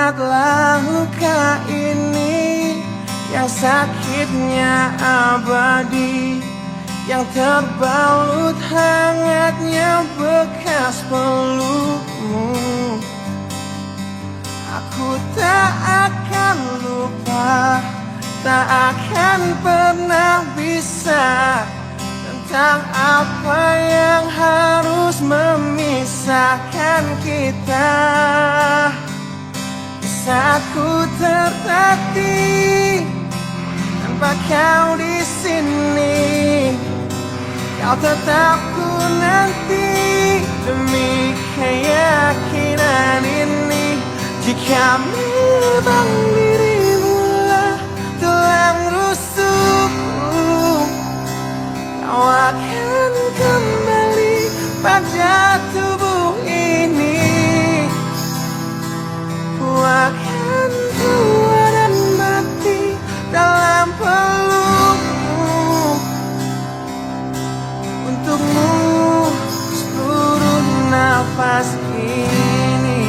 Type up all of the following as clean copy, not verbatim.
Ingatlah luka ini yang sakitnya abadi, yang terbalut hangatnya bekas pelukmu. Aku tak akan lupa, tak akan pernah bisa, tentang apa yang harus memisahkan kita. Saat ku tertatih tanpa kau di sini, kau tetap ku nanti demi keyakinan ini. Jika memang dirimu lah tulang rusukku, kau akan kembali pada tubuh ini. Ku akan tua dan mati dalam pelukmu, untukmu seluruh nafas ini.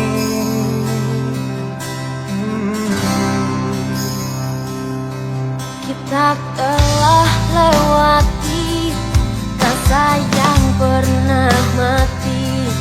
Kita telah lewati rasa yang pernah mati.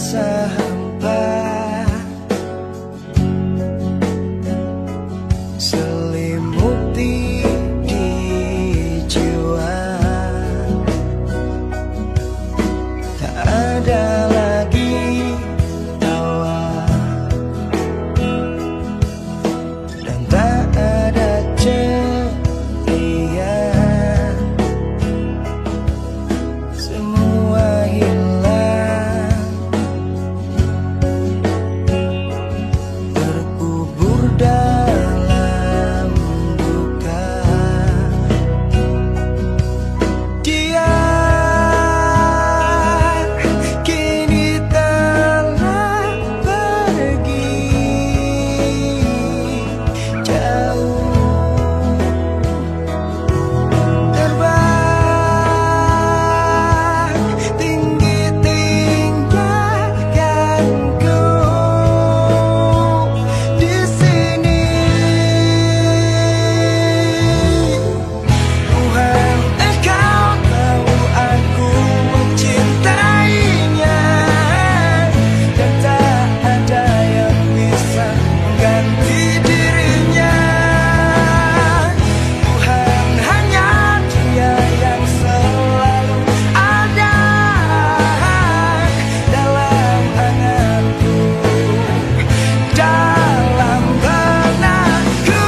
rasa hampa, selimuti di jiwa. Tak ada lagi tawa dan tak ada ceria. Semua hilang, terkubur dalam duka. Dia kini telah pergi jauh, terbang tinggi tinggalkanku di sini. Tuhan, Engkau tahu aku mencintainya, dan tak ada yang bisa mengganti dirinya. Tuhan, hanya Dia yang selalu ada dalam anganku, dalam benakku.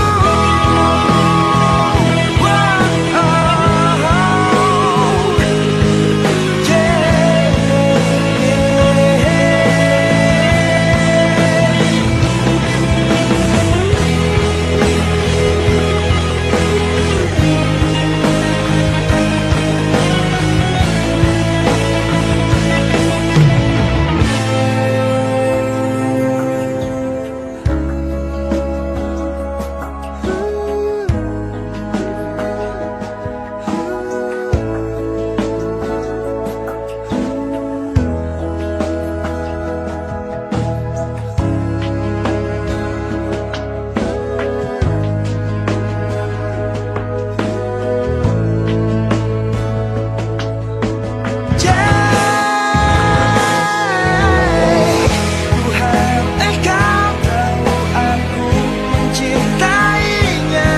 Tuhan, Engkau tahu aku mencintainya,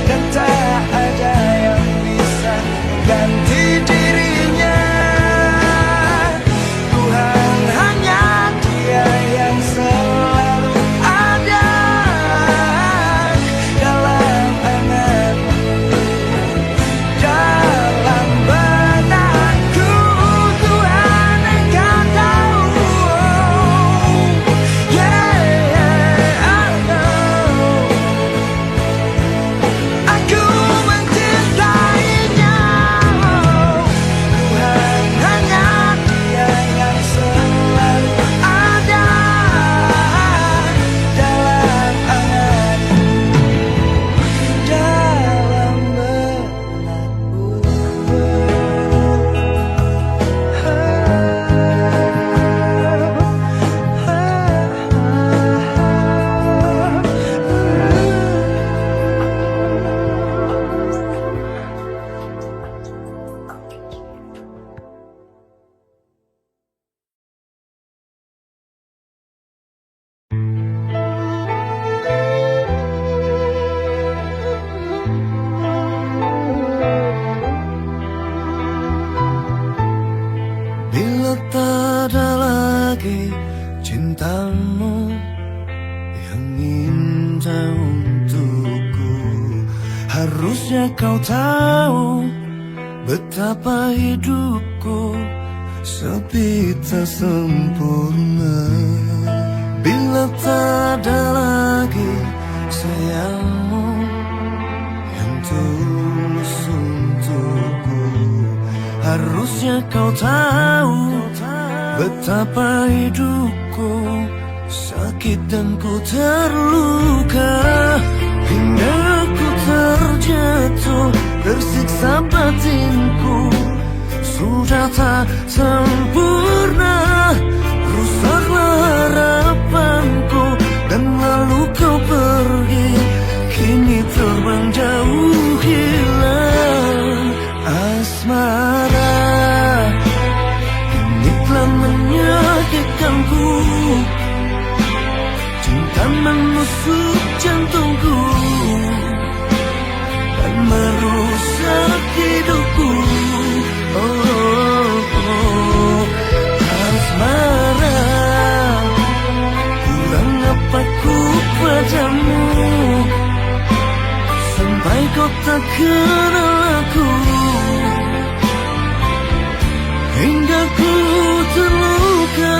dan tak ada yang bisa mengganti dirinya. Tuhan, hanya Dia yang selalu ada dalam anganku, dalam benakku. Tuhan, Engkau tahu, aku mencintainya. Tuhan, hanya Dia yang selalu ada dalam anganku, dalam bila tak ada lagi cintamu yang indah untukku. Harusnya kau tahu betapa hidupku sepi tak sempurna. Bila tak ada lagi sayangmu yang tulus untukku. Harusnya kau tahu betapa hidupku sakit dan ku terluka. Hingga ku terjatuh, tersiksa batinku. Sudah tak sempurna, rusaklah harapanku. Dan lalu kau pergi, kini terbang jauh hilang. Asmara ini telah menusuk jantungku dan merusak hidupku. Asmara, kurang apa ku padamu sampai kau tak kenal aku, hingga ku terluka.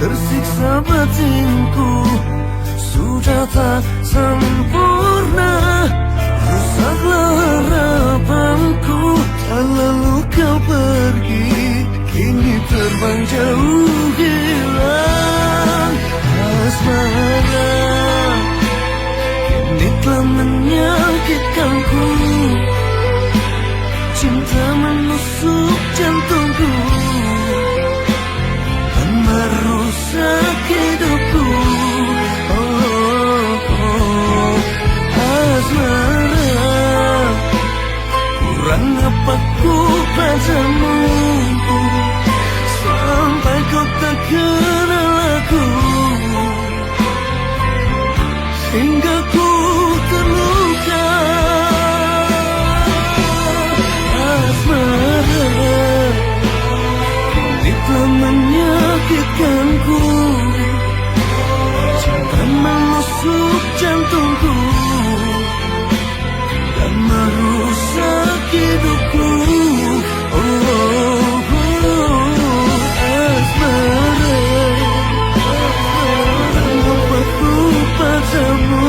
Tersiksa batinku, sudah tak sempurna. Rusaklah harapanku, dan lalu kau pergi, kini terbang jauh hilang. Asmara, kini telah menyakitkanku. Cinta menusuk jantungku dan merusak hidupku. Asmara, kurang apa ku padamu sampai kau tak kenal aku, hingga ku terluka. Asmara, kini telah menyakitkanku. Cinta menusuk jantungku dan merusak hidupku. Asmara, apa ku padamu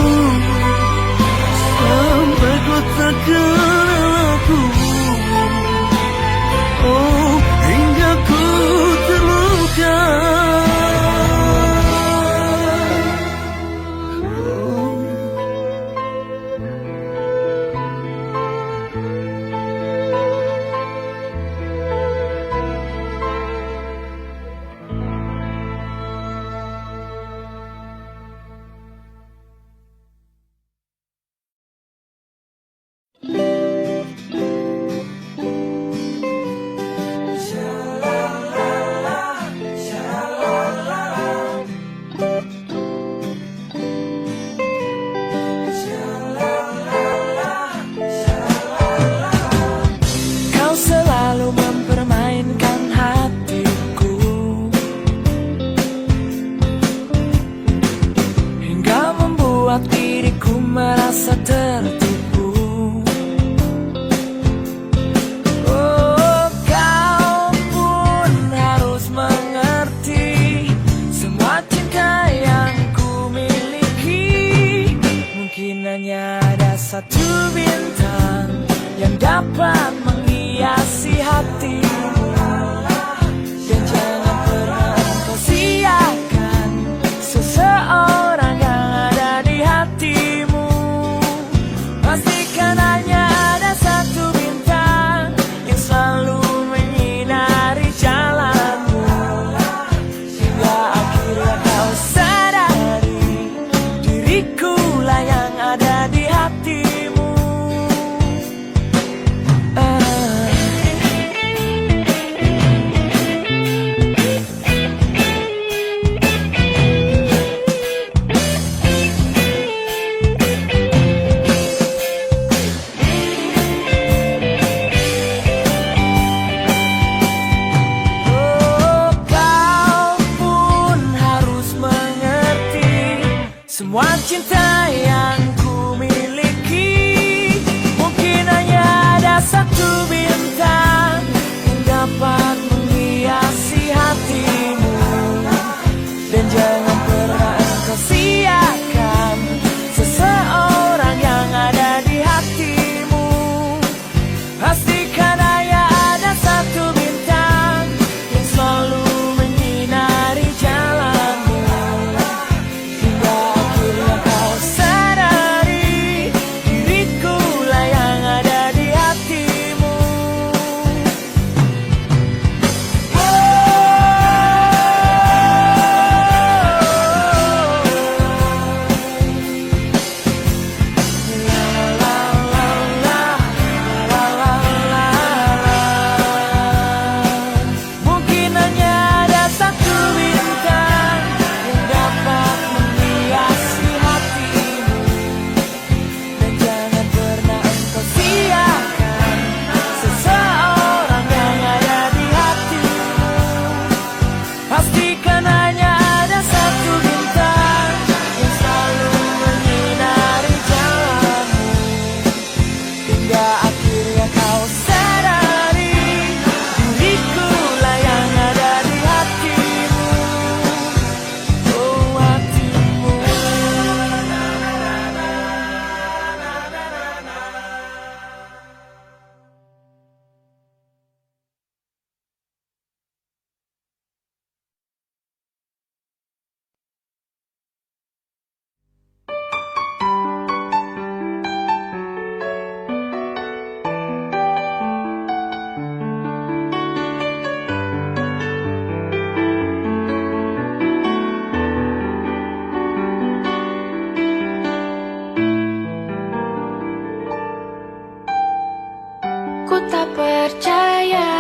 percaya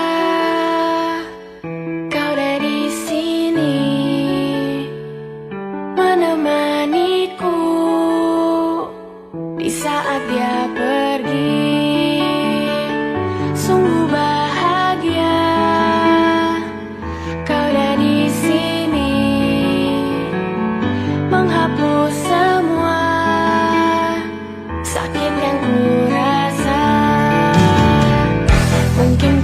kau ada di sini menemaniku di saat dia pergi. Sungguh bahagia kau ada di sini menghapus semua sakit yang ku rasa. Mungkin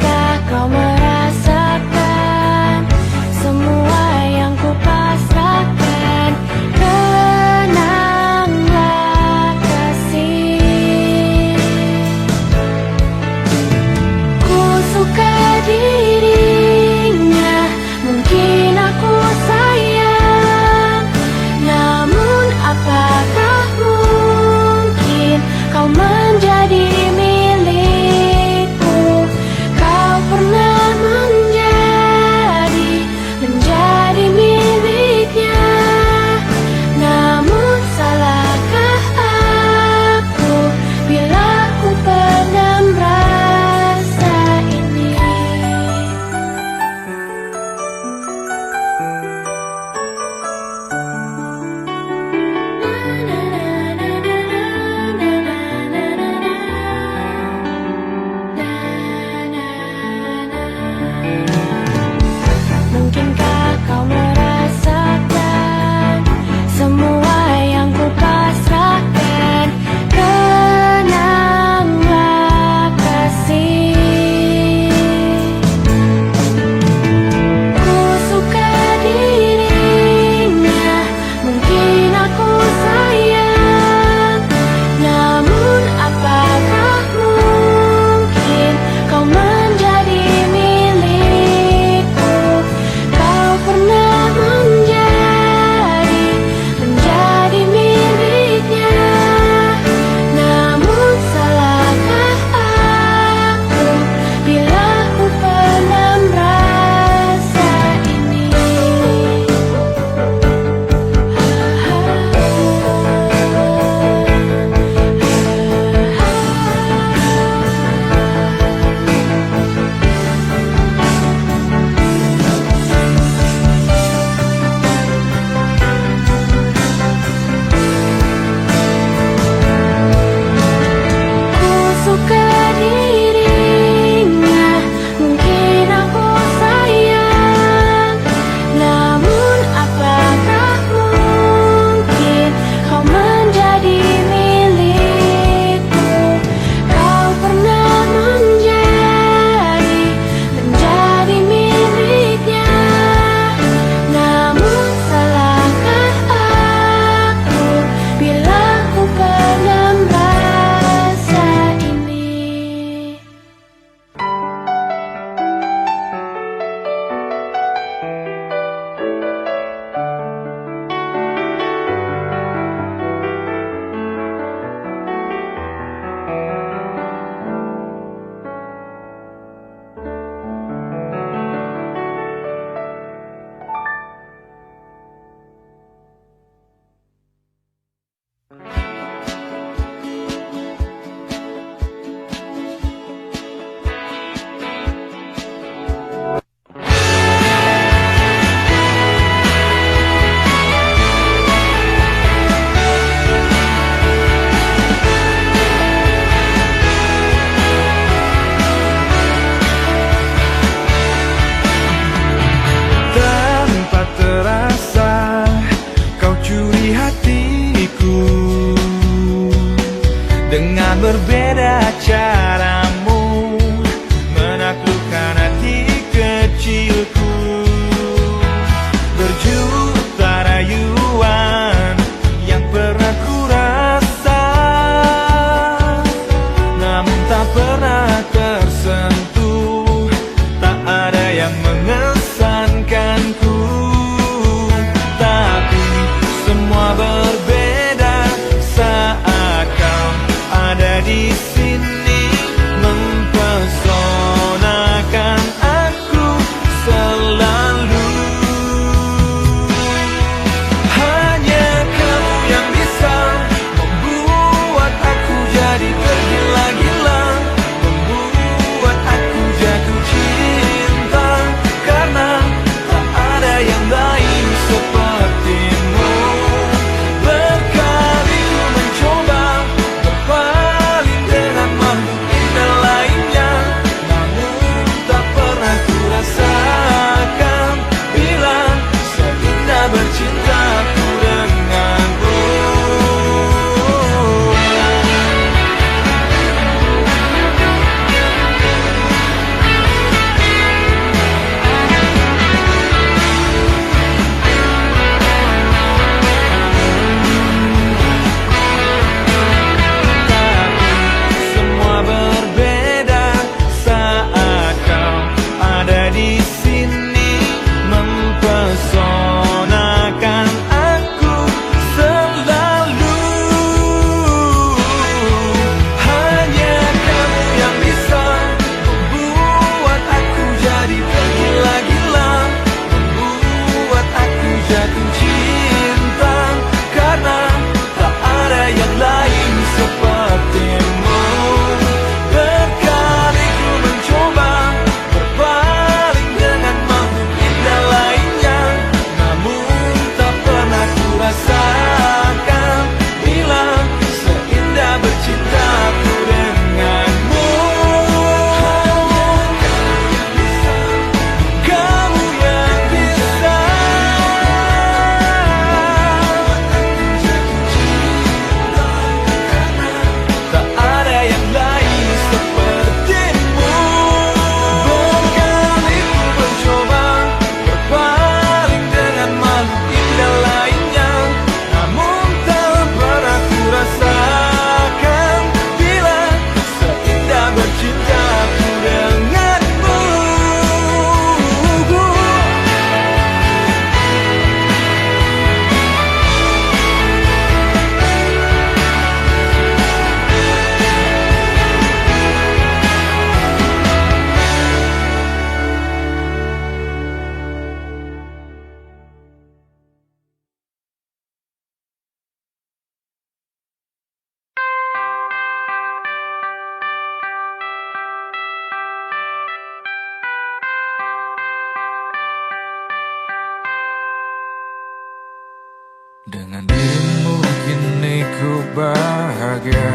bahagia.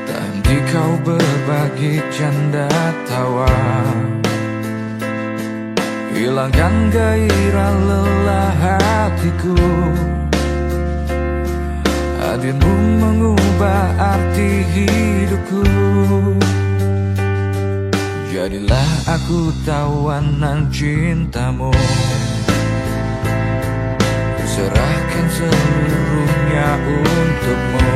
Tak henti kau berbagi canda tawa, hilangkan gairah lelah hatiku. Hadirmu mengubah arti hidupku. Jadilah aku tawanan cintamu, serahkan seluruhnya untukmu.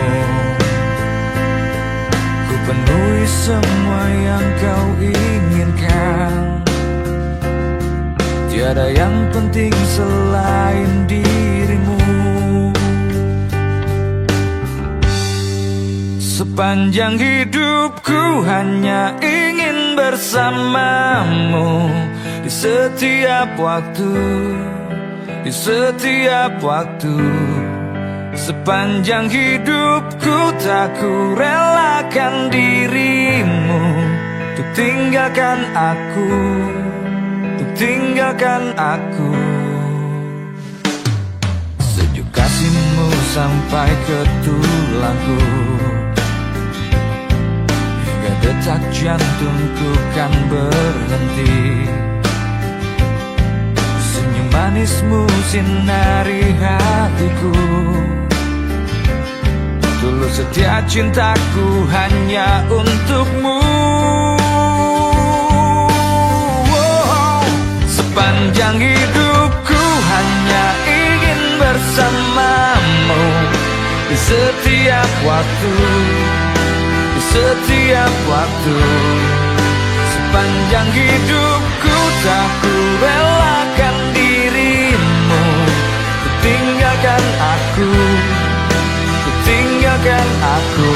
Ku penuhi semua yang kau inginkan, tiada yang penting selain dirimu. Sepanjang hidupku hanya ingin bersamamu, di setiap waktu, di setiap waktu. Sepanjang hidupku tak ku relakan dirimu untuk tinggalkan aku, untuk tinggalkan aku. Sejuk kasihmu sampai ke tulangku, hingga detak jantungku kan berhenti. Senyum manismu sinari hatiku, tulus setia cintaku hanya untukmu. Sepanjang hidupku hanya ingin bersamamu, di setiap waktu, di setiap waktu. Sepanjang hidupku tak ku relakan dirimu untuk tinggalkan aku, untuk tinggalkan aku.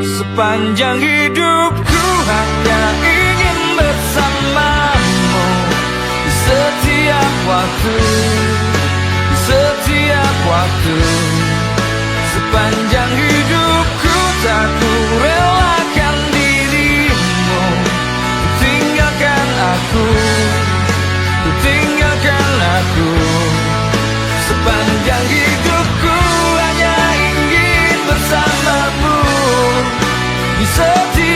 Sepanjang hidupku hanya ingin bersamamu, di setiap waktu, di setiap waktu. Sepanjang hidupku tak ku relakan dirimu untuk tinggalkan aku, untuk tinggalkan aku. Sepanjang hidupku hanya ingin bersamamu, di setiap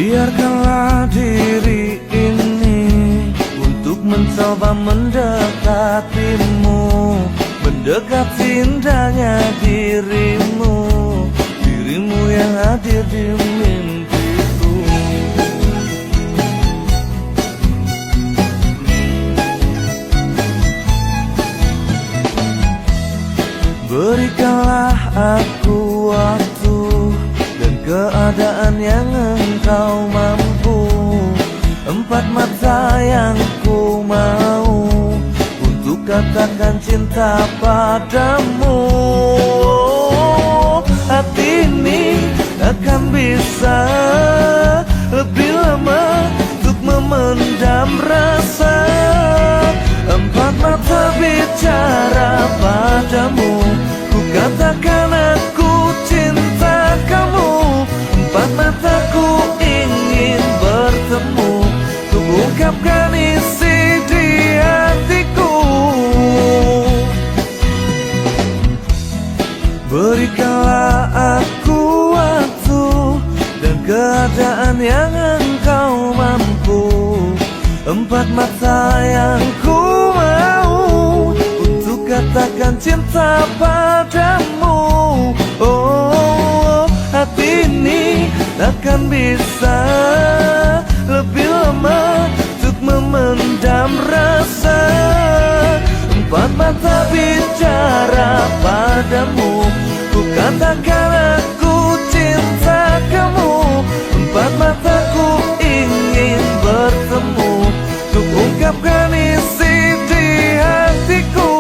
Biarkanlah diri ini untuk mencoba mendekatimu, mendekati indahnya dirimu, dirimu yang hadir di mimpiku. Berikanlah aku waktu dan keadaan yang engkau mampu, empat mata yang ku mau untuk katakan cinta padamu. Hati ini akan bisa lebih lama untuk memendam rasa, empat mata bicara padamu, ku katakan aku cinta kamu. Empat mataku ingin bertemu, ku ungkapkan isi di hatiku. Berikanlah aku waktu dan keadaan yang engkau mampu, empat mata yang ku mau untuk katakan cinta padamu. Oh, hati ini takkan bisa lebih lama untuk memendam rasa, empat mata bicara padamu, ku katakan aku cinta kamu. Empat mataku ingin bertemu, ku ungkapkan isi di hatiku.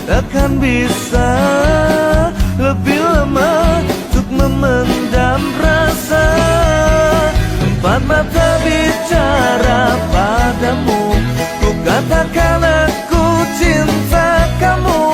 Takkan bisa lebih lama untuk memendam rasa, empat mata bicara padamu, ku katakan aku cinta kamu.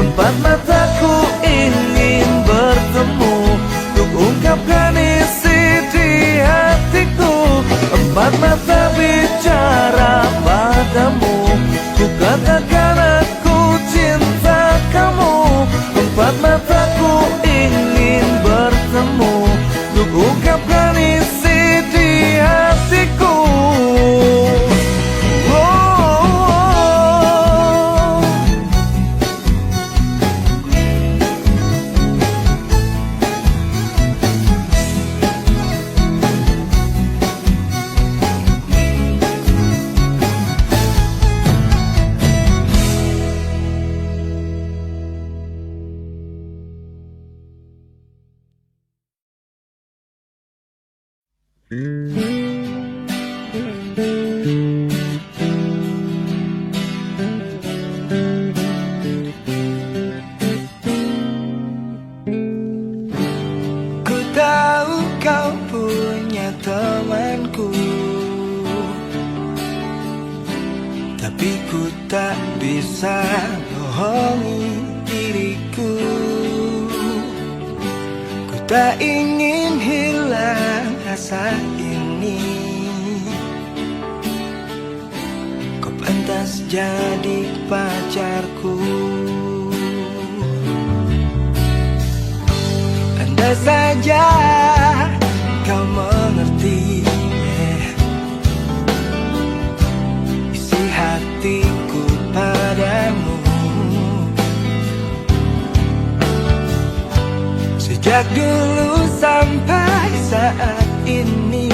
Empat mataku ingin bertemu, ku ungkapkan isi di hatiku. Empat mata bicara padamu, ku katakan aku cinta kamu. Empat mataku ingin bertemu, ku ungkapkan isi di hatiku. Ku tahu kau punya temanku, tapi ku tak bisa bohongi diriku. Ku tak ingin hilang rasa ini, kau pantas jadi pacarku. Andai saja kau mengerti isi hatiku padamu. Sejak dulu sampai saat ini,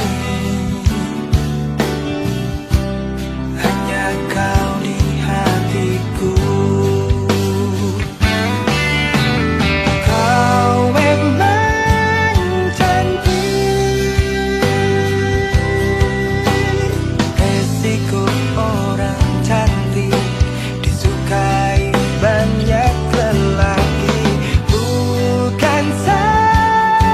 hanya kau di hatiku. Kau memang cantik, resiko orang cantik disukai banyak lelaki. Bukan saja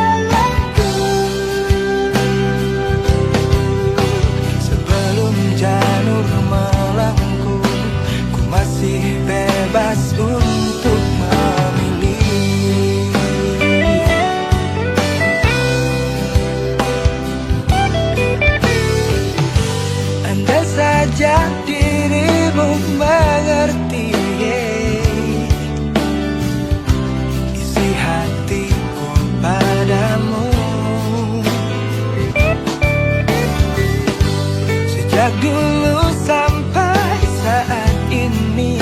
Sejak dulu sampai saat ini,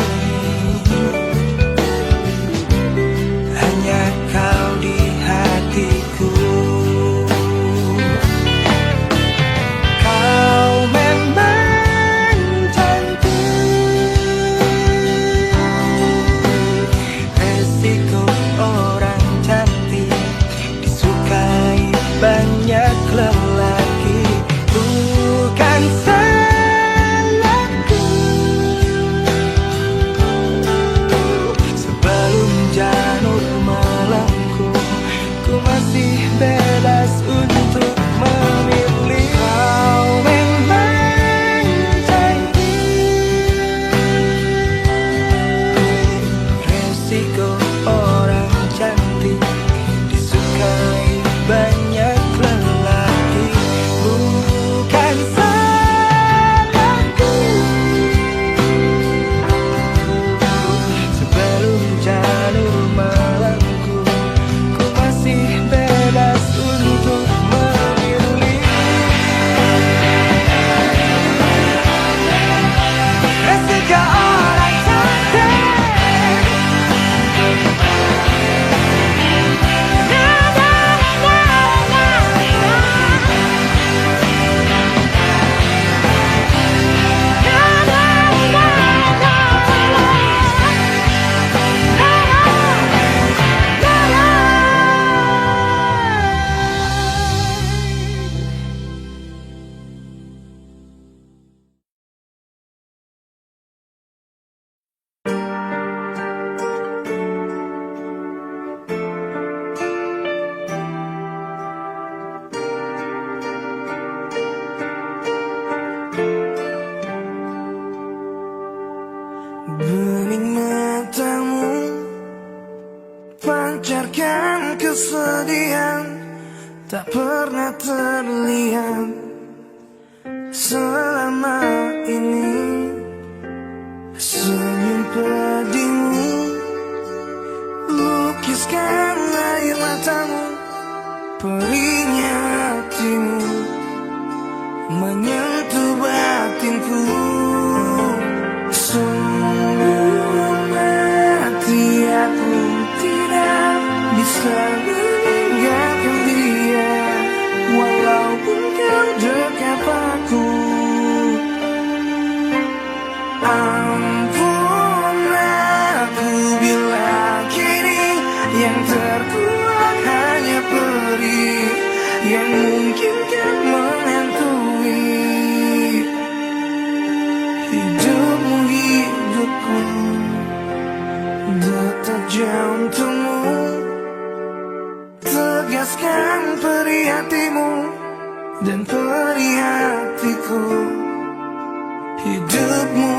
hanya kau di hatiku. Kau memang cantik, resiko orang cantik disukai banyak lelaki. Bukan salahku sebelum janur malamku, ku masih bebas untuk memilih. Kau memang cantik, resiko orang cantik disukai banyak lelaki. Bukan salahku sebelum janur malamku, ku masih bebas untuk memilih. Resiko orang cantik, Bening matamu pancarkan kesedihan, tak pernah terlihat selama ini. Senyum pedihmu lukiskan air matamu, perihnya hatimu menyentuh batinku. Sungguh mati aku tidak bisa meninggalkan dia, walaupun kau dekat aku. Ampun aku bila kini yang terkuat hanya perih yang mungkin kan menghantui hidupmu, hidupku. Detak jantungmu, tegaskan perih hatimu dan perih hatiku. Hidupmu,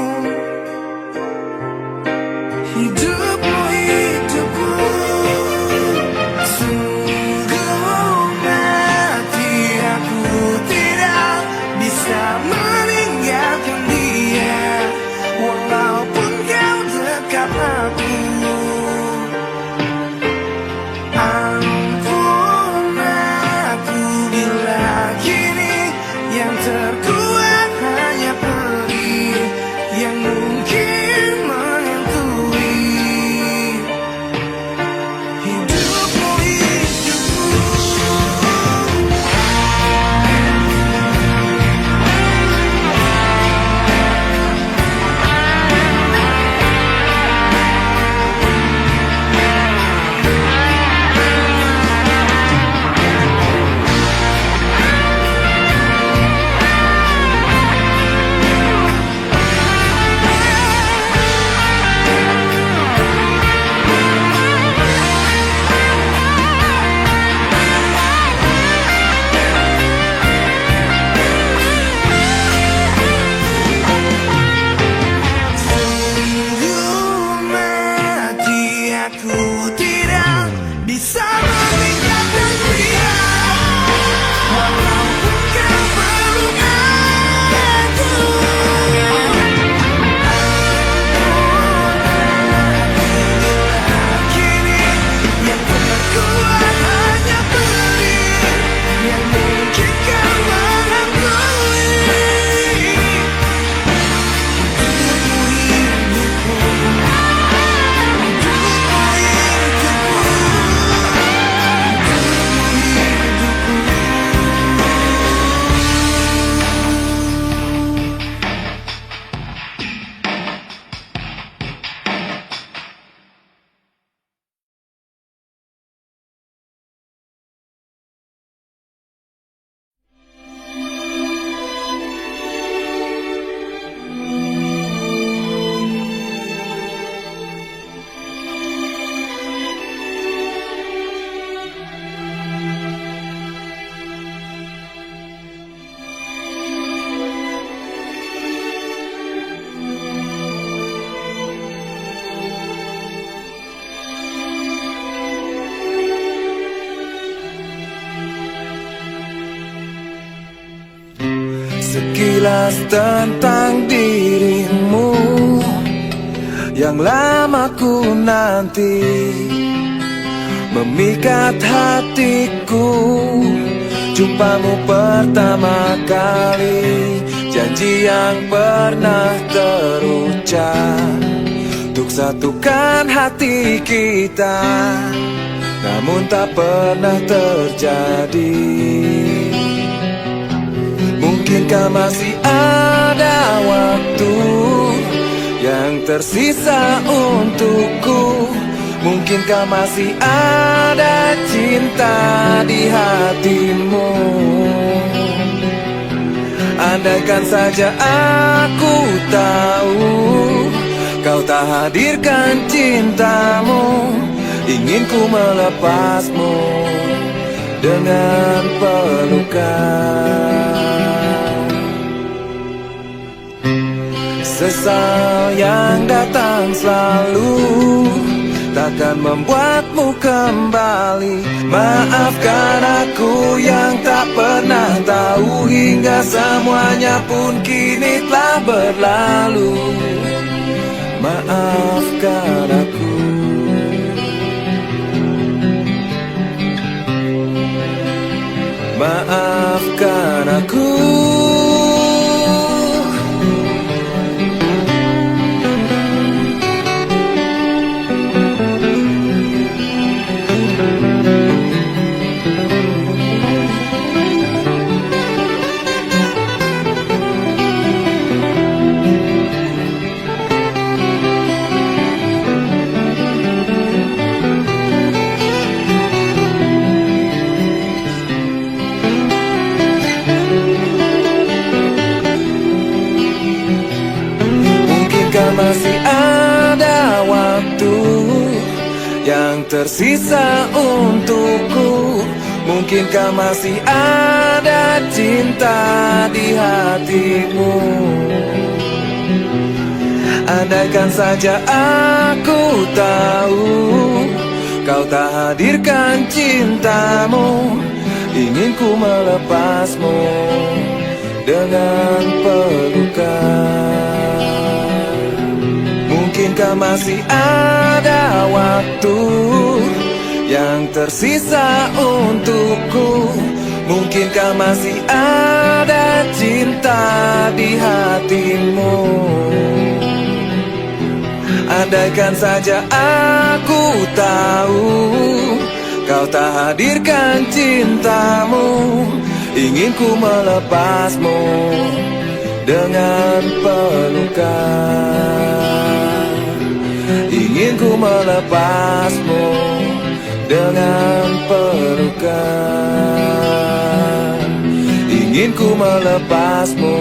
hidupmu, hidupku. Sungguh mati aku tidak bisa meninggalkan dia, walaupun kau dekat aku. Ampun aku bila kini jelas tentang dirimu yang lama ku nanti, memikat hatiku. Jumpamu pertama kali, janji yang pernah terucap untuk satukan hati kita, namun tak pernah terjadi. Mungkinkah masih ada waktu yang tersisa untukku? Mungkinkah masih ada cinta di hatimu? Andaikan saja aku tahu kau tak hadirkan cintamu, ingin ku melepasmu dengan pelukan. Sesal yang datang selalu takkan membuatmu kembali. Maafkan aku yang tak pernah tahu, hingga semuanya pun kini telah berlalu. Maafkan aku. Maafkan aku. Masih ada waktu yang tersisa untukku. Mungkinkah masih ada cinta di hatimu? Andaikan saja aku tahu kau tak hadirkan cintamu, ingin ku melepasmu dengan pelukan. Mungkinkah masih ada waktu yang tersisa untukku? Mungkinkah masih ada cinta di hatimu? Andaikan saja aku tahu kau tak hadirkan cintamu, ingin ku melepasmu dengan pelukan. Ingin ku melepasmu dengan pelukan. Ingin ku melepasmu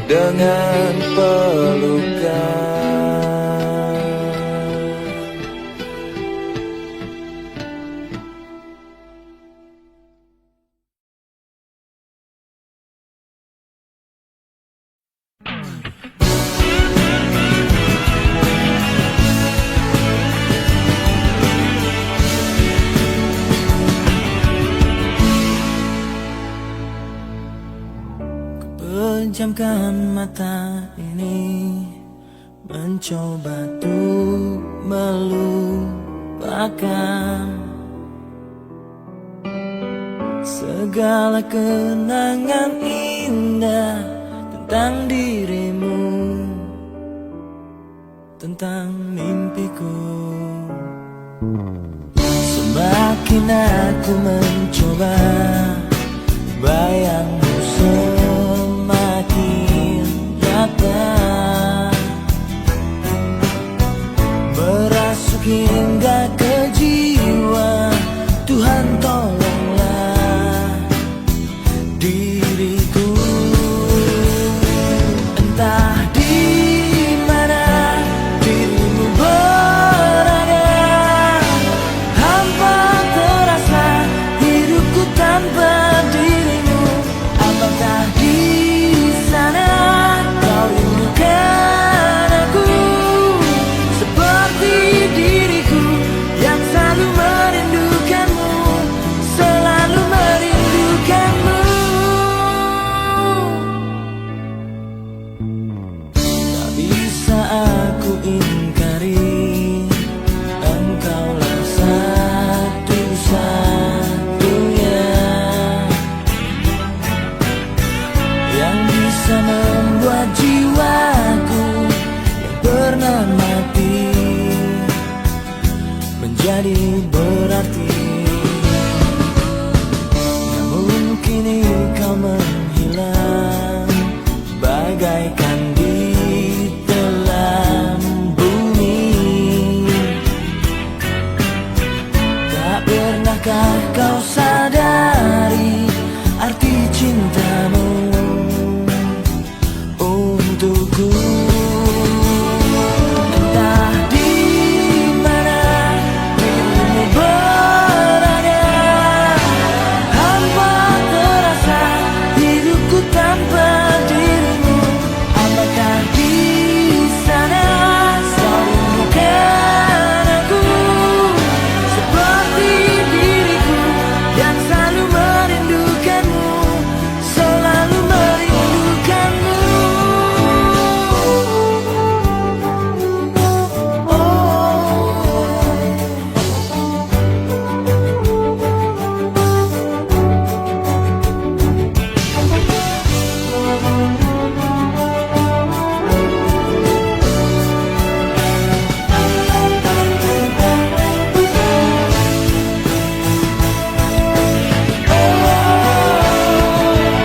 dengan pelukan. Pejamkan mata ini, mencoba tuh melupakan segala kenangan indah tentang dirimu, tentang mimpiku. Semakin aku mencoba, bayangmu semakin nyata, merasuk hingga ke jiwa. Tuhan tolonglah diriku. Entah di mana dirimu berada, hampa terasa hidupku tanpa dirimu. ingkari, engkaulah satu-satunya yang bisa membuat jiwaku yang pernah mati menjadi berarti. Namun kini kau menghilang bagaikan di telan bumi. Tak pernahkah kau sadari arti cintamu untukku? Entah di mana dirimu berada, hampa terasa hidupku tanpa dirimu. Apakah di sana kau rindukan aku seperti diriku yang selalu merindukanmu, selalu merindukanmu.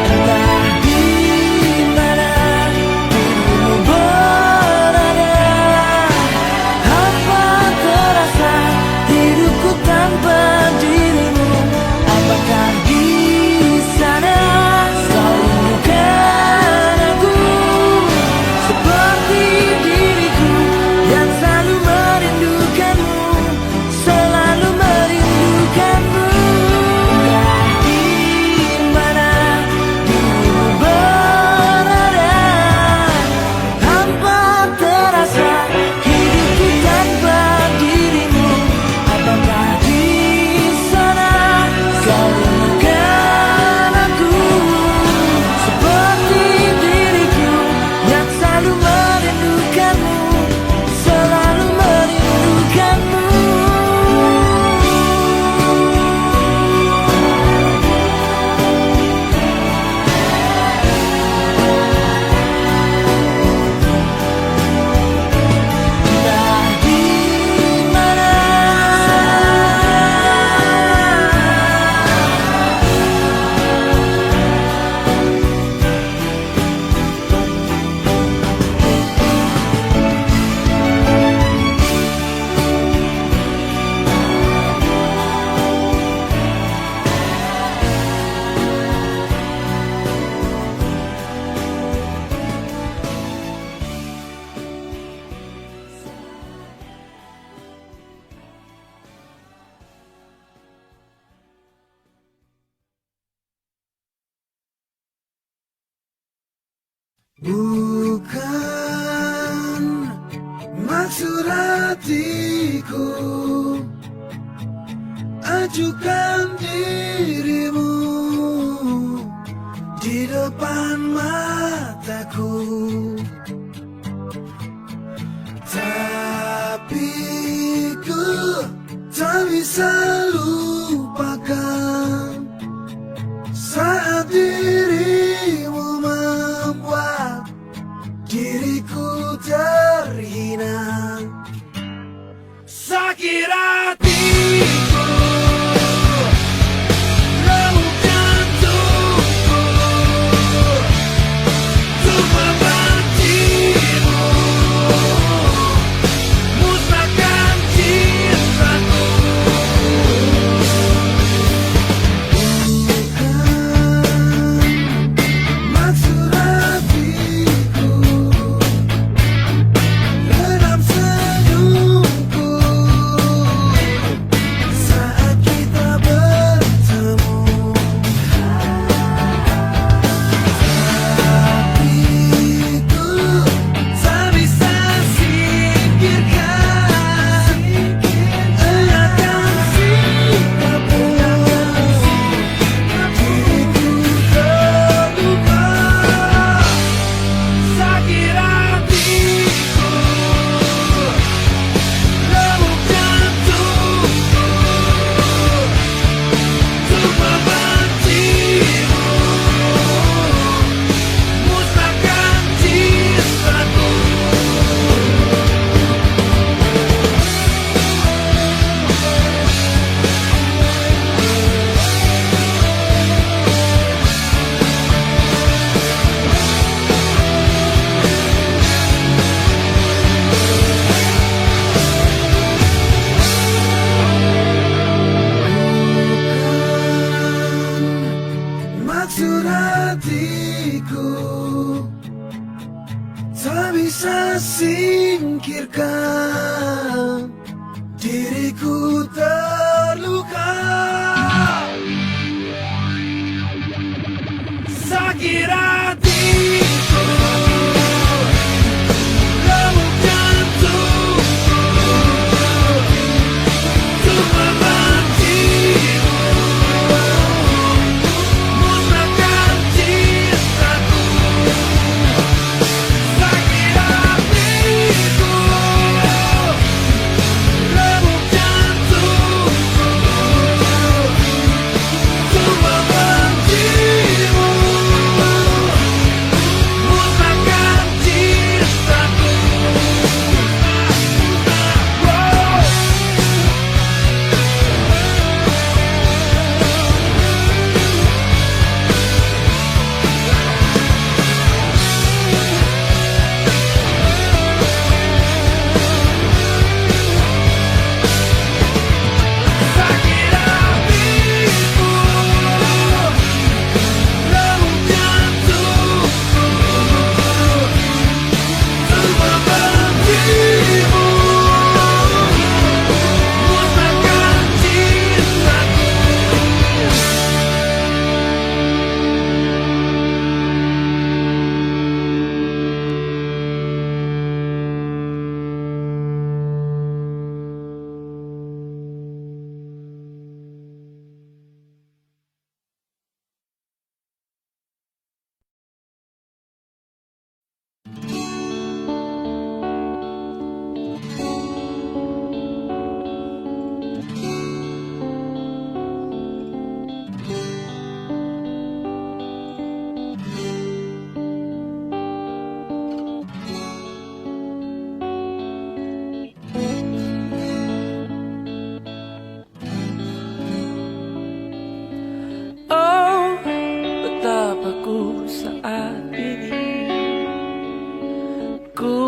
Entah di mana dirimu berada, hampa terasa hidupku tanpa dirimu. Apakah di sana kau rindukan aku seperti diriku yang selalu merindukanmu, selalu merindukanmu. Entah di mana dirimu berada, hampa terasa hidupku tanpa dirimu. Apakah di sana kau rindukan aku seperti diriku yang selalu merindukanmu, selalu merindukanmu. Entah di mana. Bukan maksud hatiku ajukan dirimu di depan mataku, tapi ku tak bisa lupakan saat dirimu membuat diriku terhina. Sakit hatiku remukkan tubuhku untuk membencimu, musnahkan cintaku. Maksud hatiku redam senyumku bisa singkirkan, diriku terluka. Sakit hatiku, remuk jantungku, untuk membencimu, musnahkan cintaku. Sakit hatiku, remuk jantungku, untuk membencimu, musnahkan cintaku. Sakit hatiku, remuk jantungku, untuk membencimu, musnahkan cintaku. Oh, betapa ku saat ini ku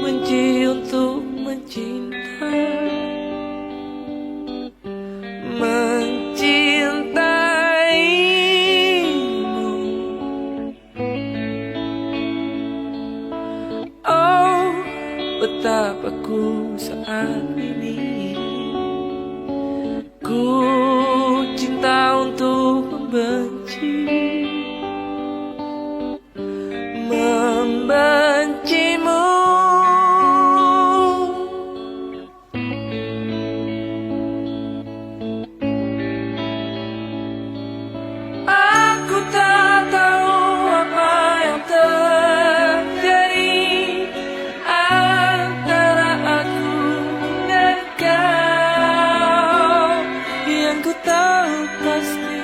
benci untuk mencinta, mencintaimu. Oh, betapa ku saat ini ku cinta untuk membenci, membencimu. Aku tak tahu apa yang terjadi antara aku dan kau. Yang ku tahu pasti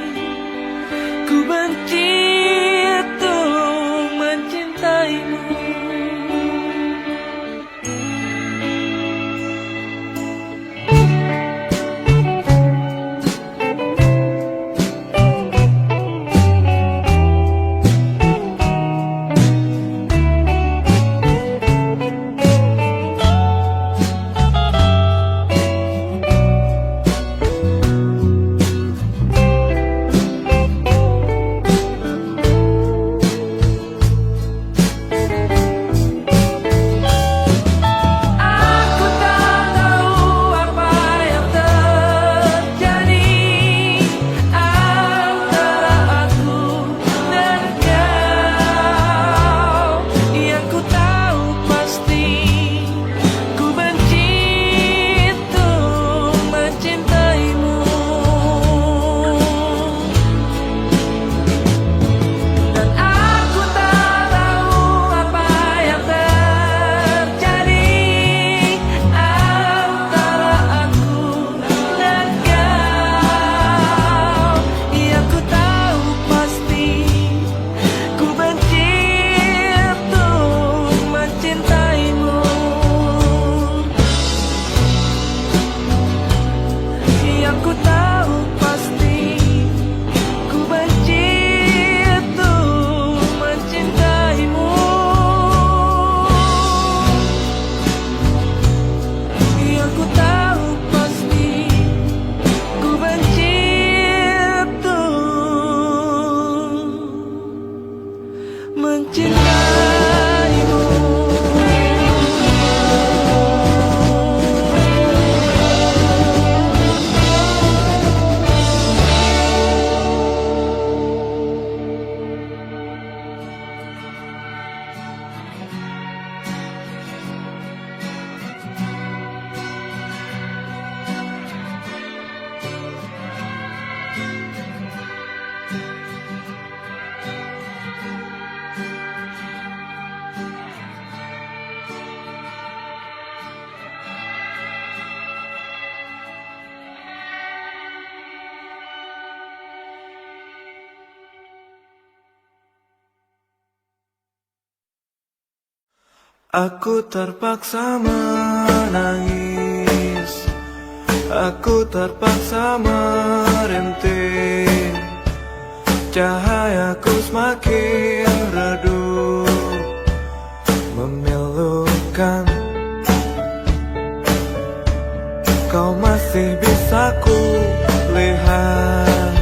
ku benci untuk mencintaimu. Aku tak tahu apa yang terjadi antara aku dan kau. Yang ku tahu pasti ku benci untuk mencintaimu. Dan aku tak tahu apa yang terjadi antara aku dan kau. Yang ku tahu pasti ku benci untuk mencintaimu. Yang ku tahu pasti ku benci untuk mencintaimu. Yang ku tahu pasti ku benci untuk mencintaimu. Aku terpaksa menangis, aku terpaksa merintih. Cahayaku semakin redup, memilukan. Kau masih bisa ku lihat,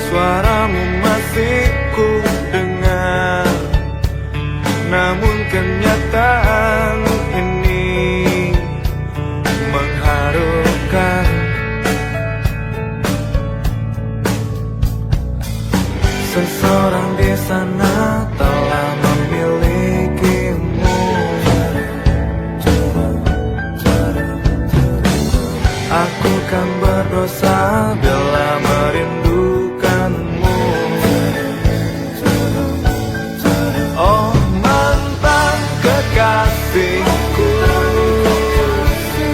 suaramu masih ku dengar. Namun kenyataan ini mengharukan. Seseorang di sana telah memilikimu. Aku kan berdosa bila merindukanmu. Oh mantan kekasihku,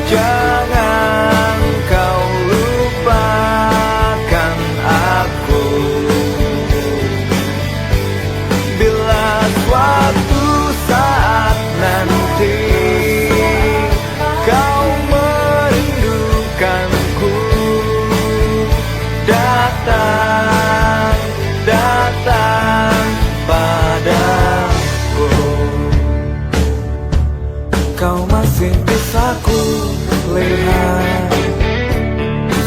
jangan kau lupakan aku. Bila suatu saat nanti kau merindukanku, datang, datang padaku. Kau masih bisa ku lihat,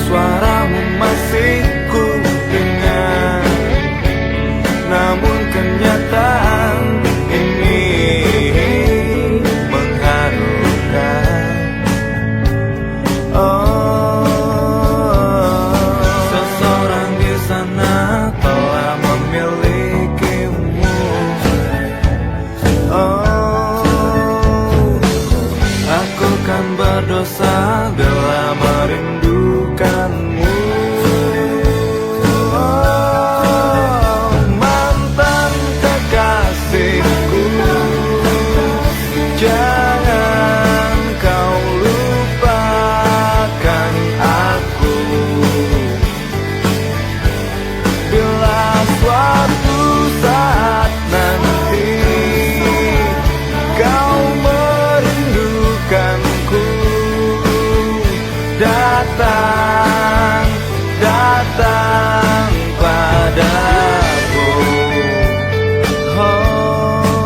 suaramu masih ku dengar. Namun kenyataan ini mengharukan. Oh, seseorang di sana telah memilikimu. Oh, aku kan berdosa bila merindukanmu. Oh, mantan kekasihku, jangan kau lupakan aku. Bila suatu saat nanti kau merindukanku, datang, datang padaku. Oh.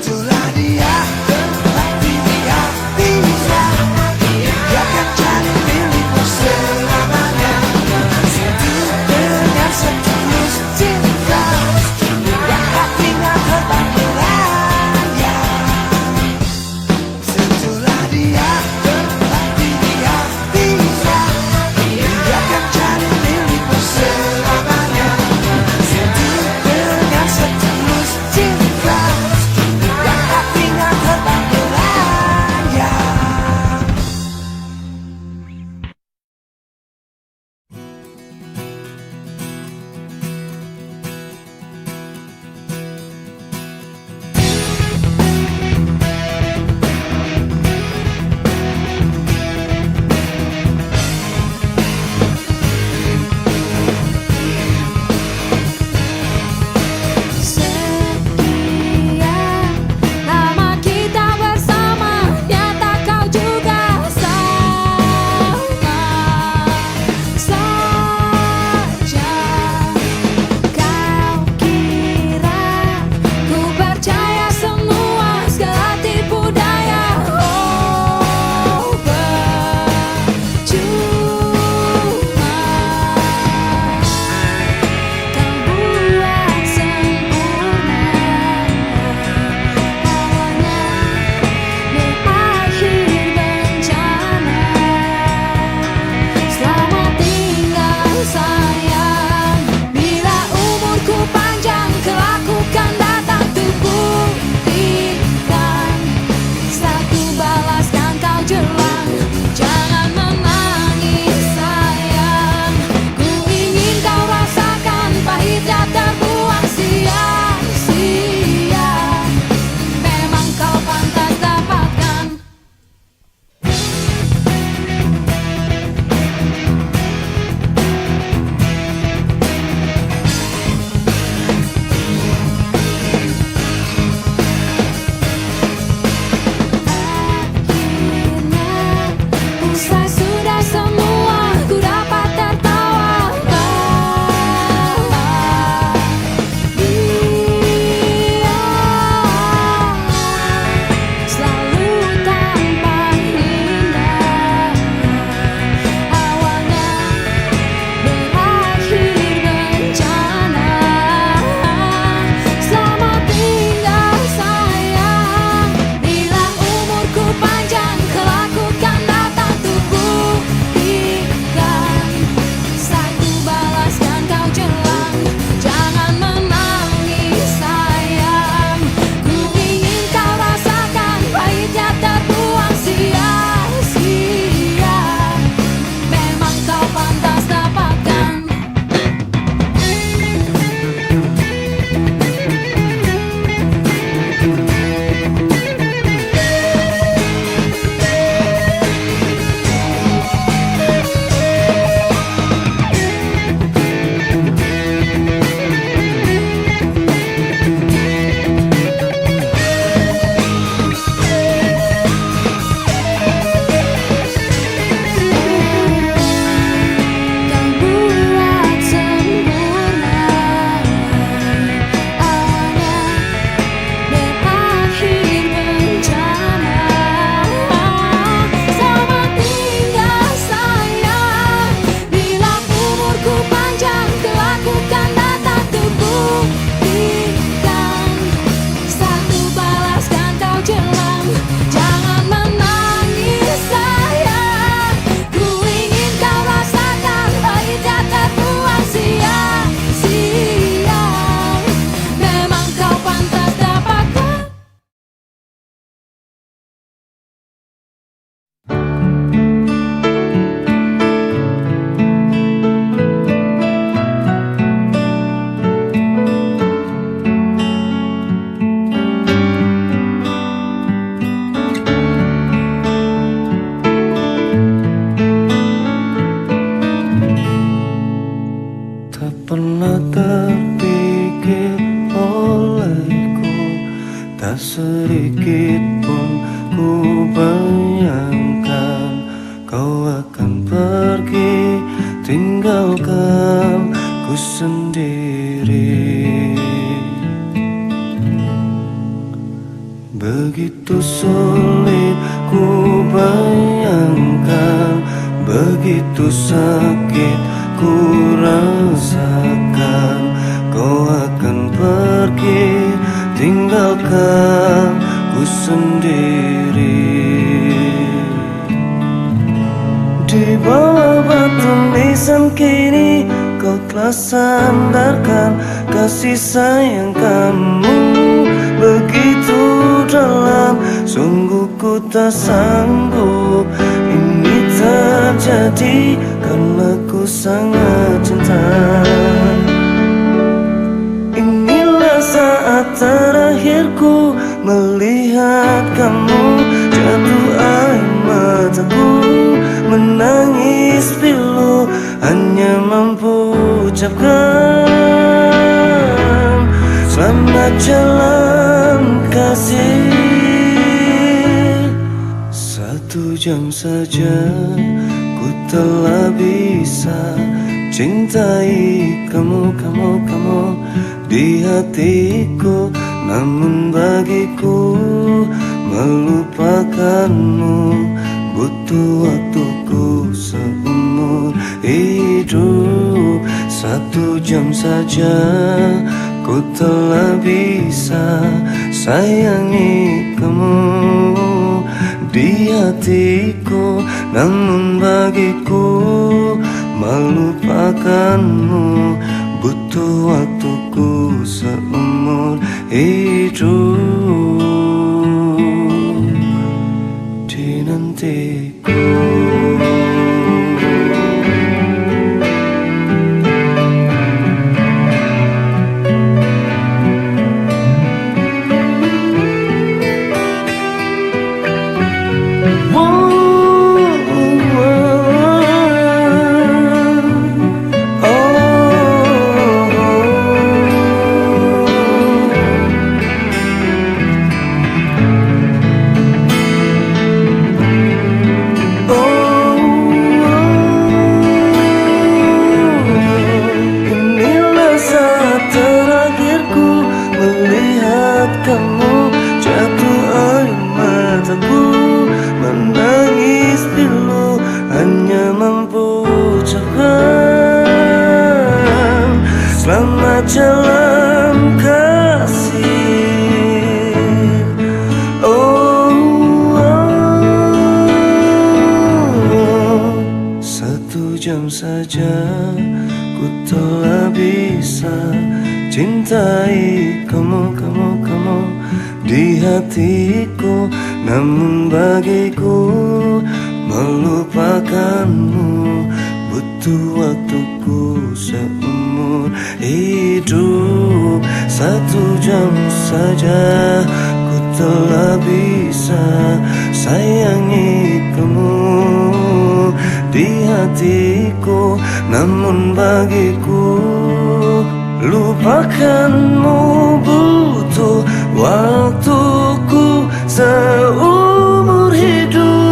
Setelah dia terlatih di hatinya, dia akan jadi milikmu selamanya. Sentuh dengan setulus cinta, buat hatinya terbang melayang. Setelah dia terlatih di hatinya, dia akan jadi milikmu selamanya. Sentuh dengan setulus cinta, buat hatinya Begitu sulit ku bayangkan, begitu sakit ku rasakan, kau akan pergi tinggalkan ku sendiri. Di bawah batu nisan kini kau telah sandarkan kasih sayang kamu begitu dalam. Sungguh ku tak sanggup ini terjadi karena ku sangat cinta. Inilah saat terakhirku melihat kamu, jatuh air mataku menangis pilu, hanya mampu ucapkan selamat jalan kasih. 1 jam saja ku telah bisa cintai kamu di hatiku, namun bagiku melupakanmu butuh waktuku seumur hidup. 1 jam saja ku telah bisa sayangi kamu di hatiku, namun bagiku melupakanmu butuh waktuku seumur hidup. Dinantiku. Kamu jatuh air mataku menangis pilu, hanya mampu ucapkan selamat jalan kasih. Oh, 1 jam saja ku telah bisa cintai kamu di hatiku, namun bagiku melupakanmu butuh waktuku seumur hidup. 1 jam saja ku telah bisa sayangi kamu di hatiku, namun bagiku lupakanmu butuh waktuku seumur hidup.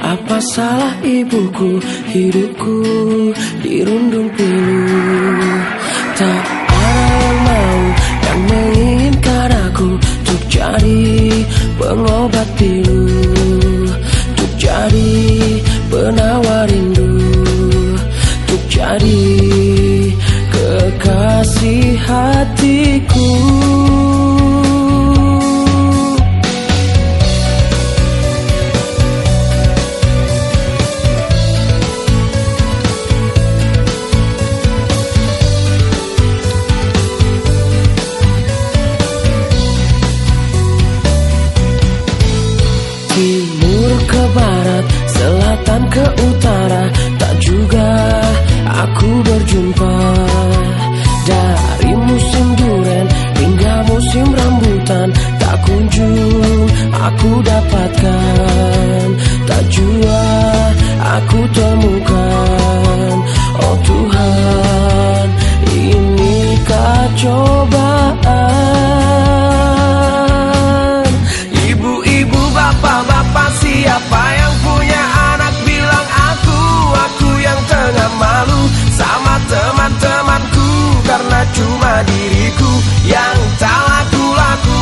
Apa salah ibuku, hidupku dirundung pilu. Tak ada yang mau, yang menginginkan aku untuk jadi pengobat pilu, untuk jadi penawar rindu, untuk jadi kekasih hatiku. selatan ke utara, tak juga aku berjumpa. Dari musim duren hingga musim rambutan, tak kunjung aku dapatkan, tak jua aku temukan. Oh Tuhan, inikah cobaan? Ibu-ibu, bapak-bapak, siapa yang punya anak bilang aku yang tengah malu sama teman-temanku, karena cuma diriku yang tak laku-laku.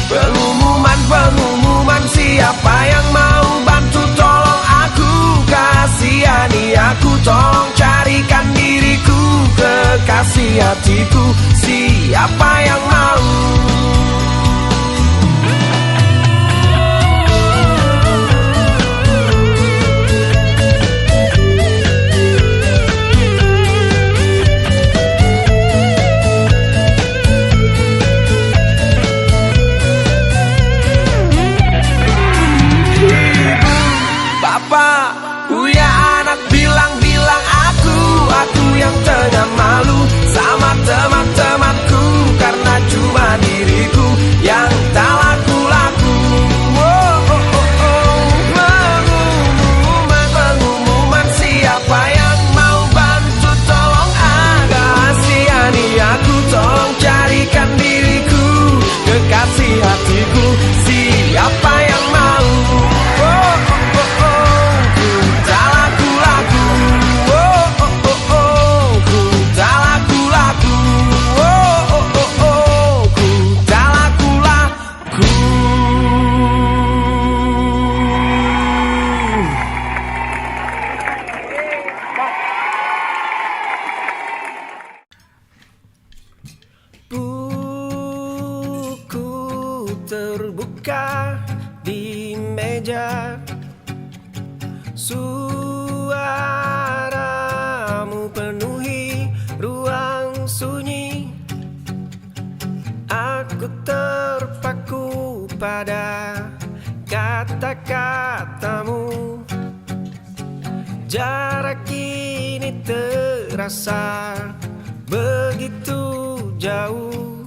Pengumuman, siapa yang mau bantu tolong aku, kasihani aku, tolong carikan diriku, kekasih hatiku, siapa yang mau? Punya anak bilang-bilang aku yang tengah malu sama teman-temanku, karena cuma diriku yang tak laku-laku. Pengumuman, siapa yang mau bantu tolong kasihani aku, tolong carikan diriku, kekasih hatiku, siapa yang mau? Buku terbuka di meja, suaramu penuhi ruang sunyi. Aku terpaku pada kata-katamu, jarak ini terasa begitu jauh,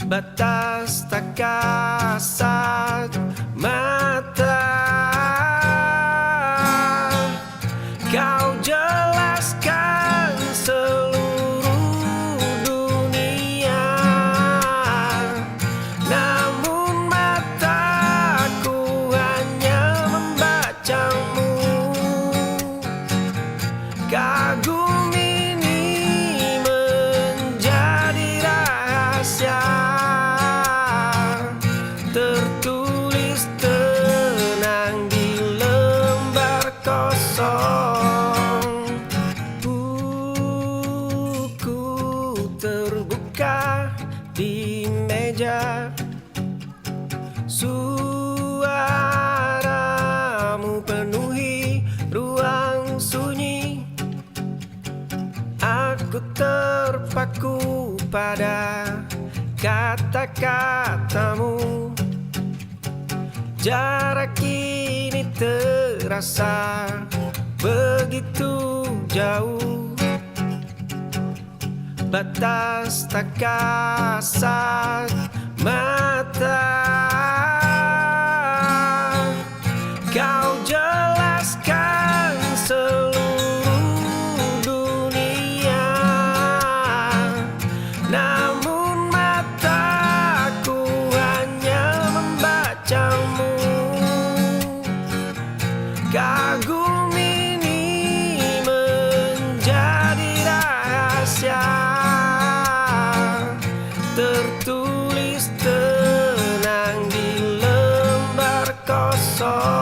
batas tak kasat mata. Kau jelaskan seluruh dunia, namun mataku hanya membacamu. Kagum ini menjadi rahasia, tertulis tenang di lembar kosong. Buku terbuka di meja, suaramu penuhi ruang sunyi. Aku terpaku pada kata-katamu, jarak ini terasa begitu jauh, batas tak kasat mata. Kau jelaskan seluruh dunia, namun mataku hanya membacamu. Kagum ini menjadi rahasia, tertulis tenang di lembar kosong.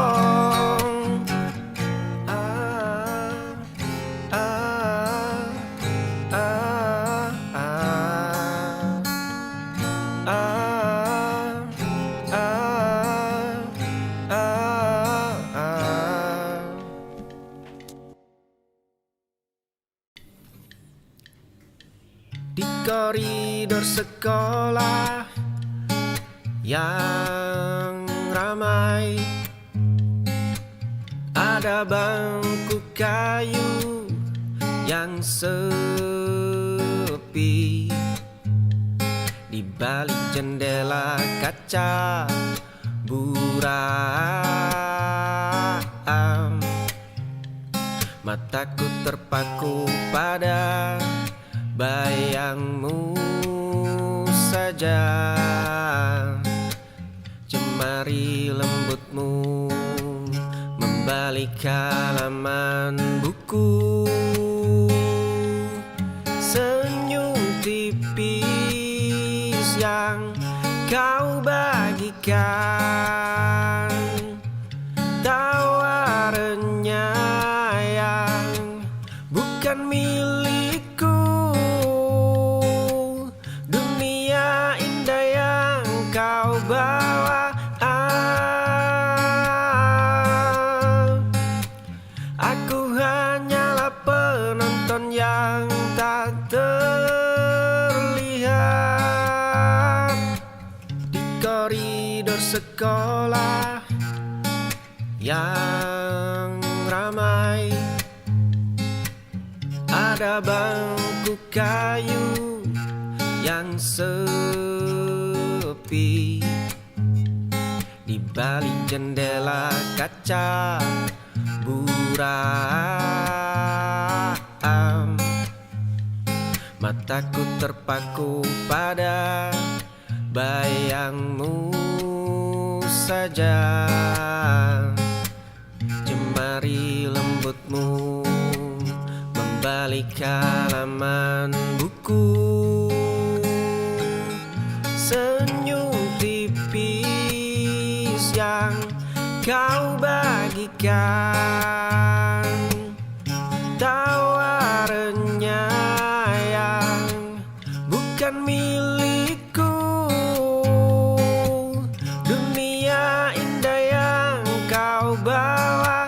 Di koridor sekolah yang ramai. Ada bangku kayu yang sepi, di balik jendela kaca buram. Mataku terpaku pada bayangmu saja, jemari lembutmu membalik halaman buku. Senyum tipis yang kau bagikan, tawa renyah yang bukan milikku. Dunia indah yang kau bawa, aku hanyalah penonton yang tak terlihat di koridor sekolah yang ramai. Ada bangku kayu yang sepi, di balik jendela kaca buram. Mataku terpaku pada bayangmu saja, jemari lembutmu membalik halaman buku. Senyum tipis yang kau bagikan, tawa renyah yang bukan milikku. Dunia indah yang kau bawa,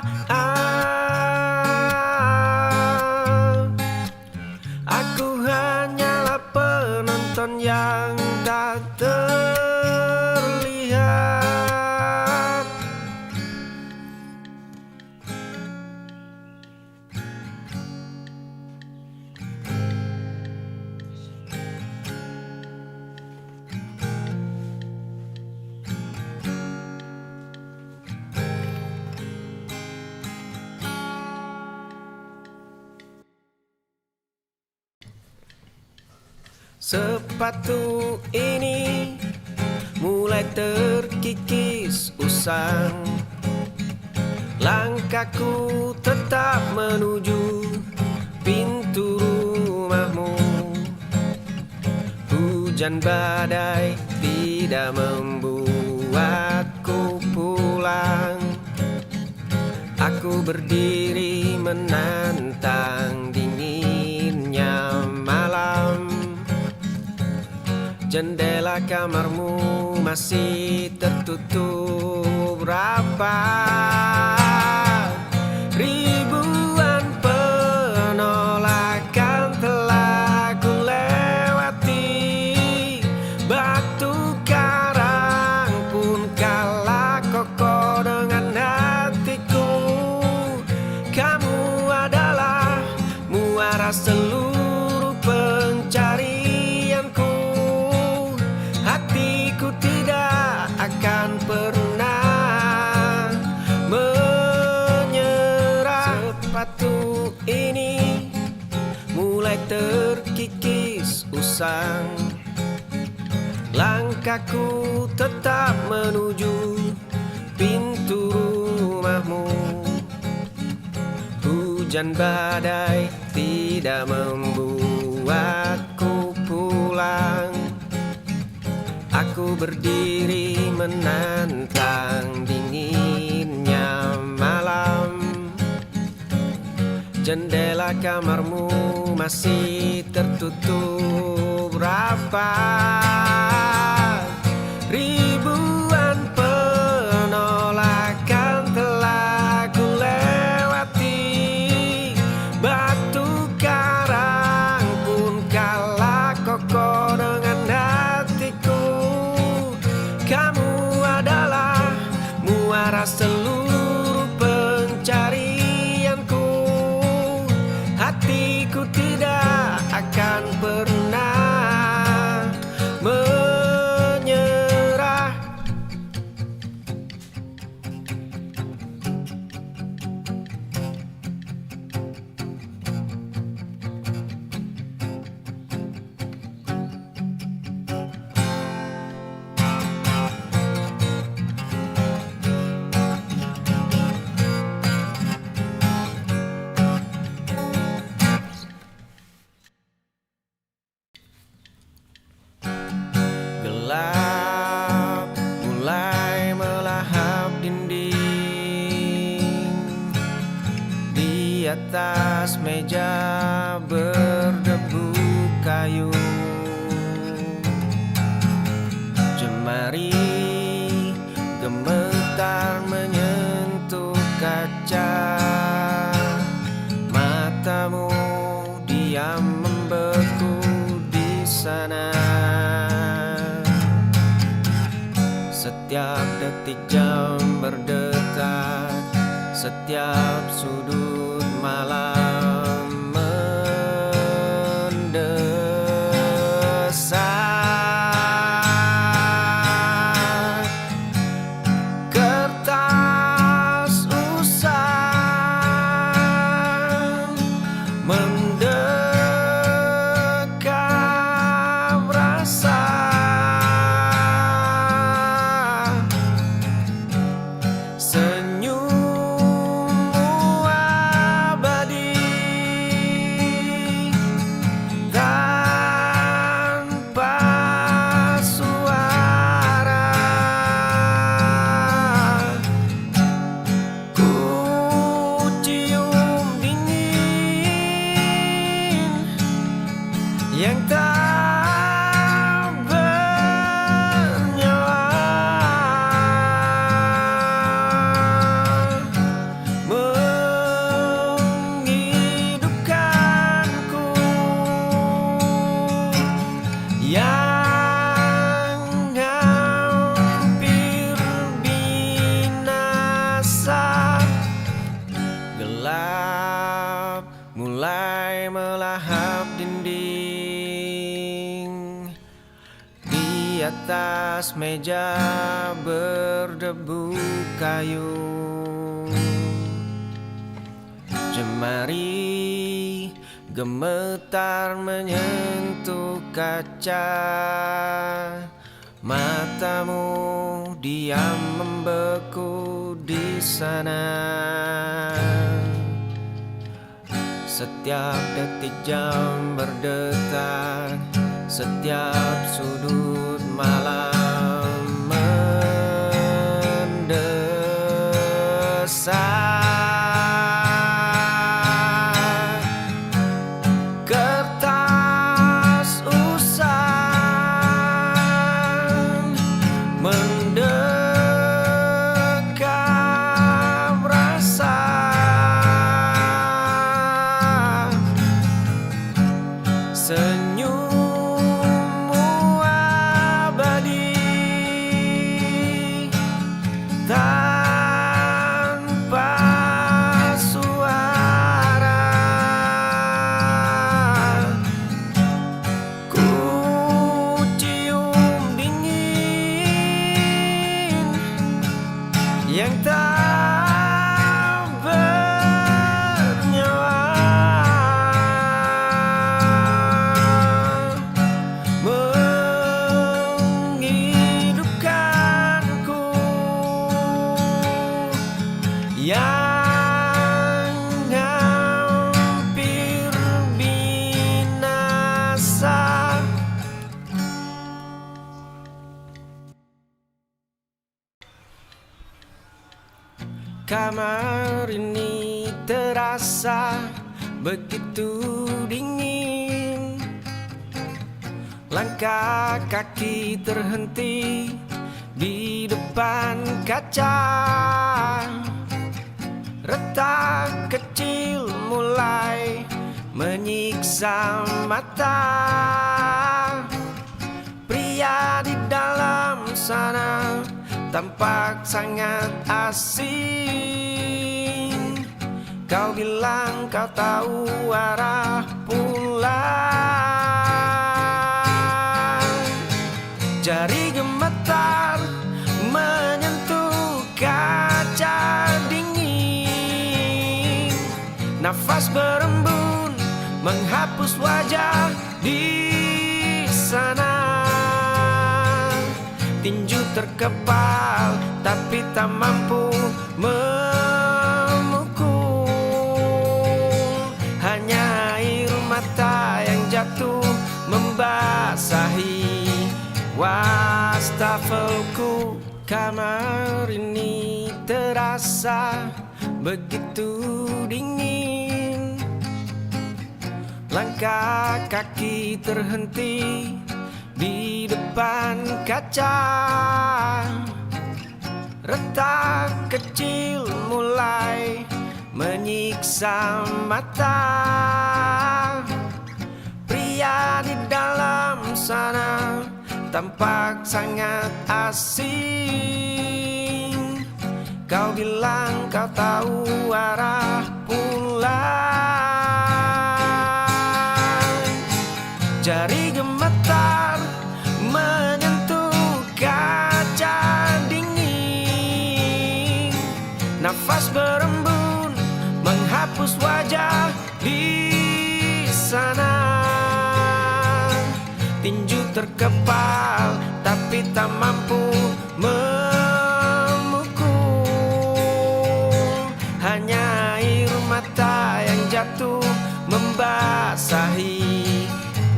aku hanyalah penonton yang tak terlihat. Sepatu ini mulai terkikis usang, langkahku tetap menuju pintu rumahmu. Hujan badai tidak membuatku pulang. Aku berdiri menantang dinginnya malam. Jendela kamarmu masih tertutup rapat. Ribuan penolakan telah ku lewati. Batu karang pun kalah kokoh dengan hatiku. Kamu adalah muara seluruh pencarianku. Hatiku tidak akan pernah menyerah. Sepatu ini mulai terkikis usang, langkahku tetap menuju pintu rumahmu. Hujan badai tidak membuatku pulang. Aku berdiri menantang dinginnya malam. Jendela kamarmu masih tertutup rapat. Ribuan penolakan telah ku lewati. Batu karang pun kalah kokoh dengan hatiku. Kamu adalah Gelap mulai melahap dinding. Di atas meja berdebu kayu. Jemari gemetar menyentuh kaca. Matamu diam membeku di sana. Setiap detik jam berdetak, setiap sudut malam mendesak. Kertas usang mendekam rasa. Senyummu abadi tanpa suara. Ku cium dingin yang tak bernyawa, menghidupkanku yang hampir binasa. Gelap mulai melahap dinding. Di atas meja berdebu kayu. Jemari gemetar menyentuh kaca. Matamu diam membeku di sana. Setiap detik jam berdetak, setiap sudut malam mendesak. Kertas usang mendekam rasa. Senyummu abadi tanpa suara. Ku cium dingin yang tak bernyawa, menghidupkanku yang hampir binasa. Kamar ini terasa begitu dingin. Langkah kaki terhenti di depan kaca. Retak kecil mulai menyiksa mata. Pria di dalam sana tampak sangat asing. Kau bilang kau tahu arah pulang. Jari gemetar menyentuh kaca dingin. Nafas berembun menghapus wajah di sana. Tinju terkepal tapi tak mampu memukul. Hanya air mata yang jatuh membasahi Wastafelku kamar ini terasa begitu dingin. Langkah kaki terhenti di depan kaca. Retak kecil mulai menyiksa mata. Pria di dalam sana tampak sangat asing. Kau bilang kau tahu arah pulang. Jari gemetar menyentuh kaca dingin. Nafas berembun menghapus wajah di sana. Tinju terkepal tapi tak mampu memukul. Hanya air mata yang jatuh membasahi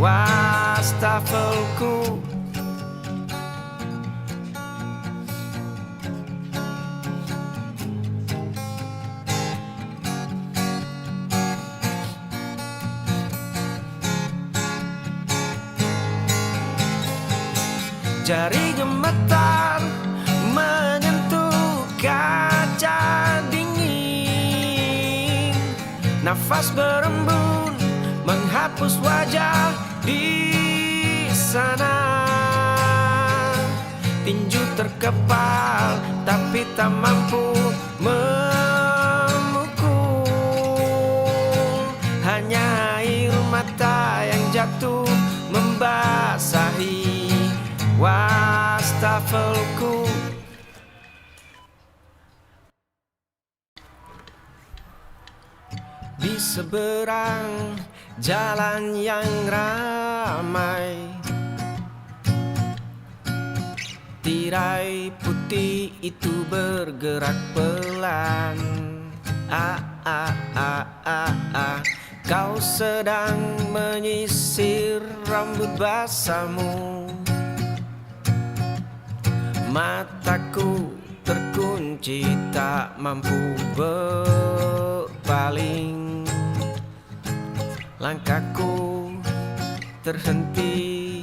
wastafelku. Jari gemetar menyentuh kaca dingin. Nafas berembun menghapus wajah di sana. Tinju terkepal tapi tak mampu memukul. Hanya air mata yang jatuh membasahi wastafelku. Di seberang jalan yang ramai, tirai putih itu bergerak pelan. Kau sedang menyisir rambut basahmu. Mataku terkunci tak mampu berpaling. Langkahku terhenti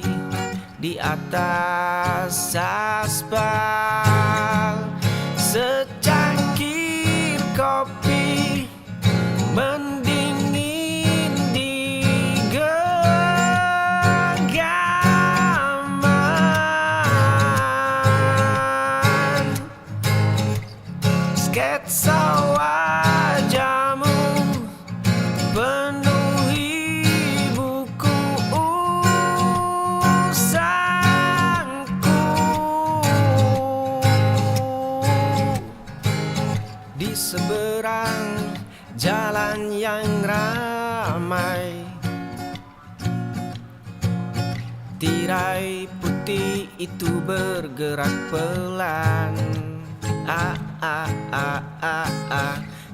di atas aspal. Secangkir kopi mendingin di genggaman. Sketsa wajahmu penuhi buku usangku. Di seberang jalan yang ramai, tirai putih itu bergerak pelan.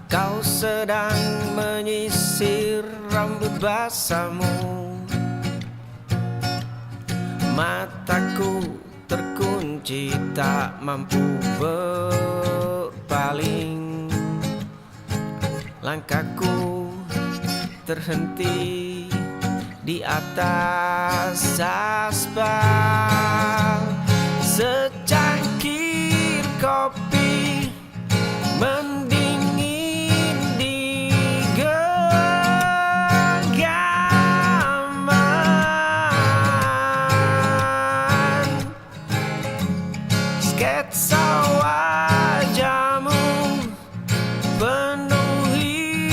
Kau sedang menyisir rambut basahmu. Mataku terkunci tak mampu berpaling. Langkahku terhenti di atas aspal. Secangkir kopi mendingin di genggaman. Sketsa wajahmu penuhi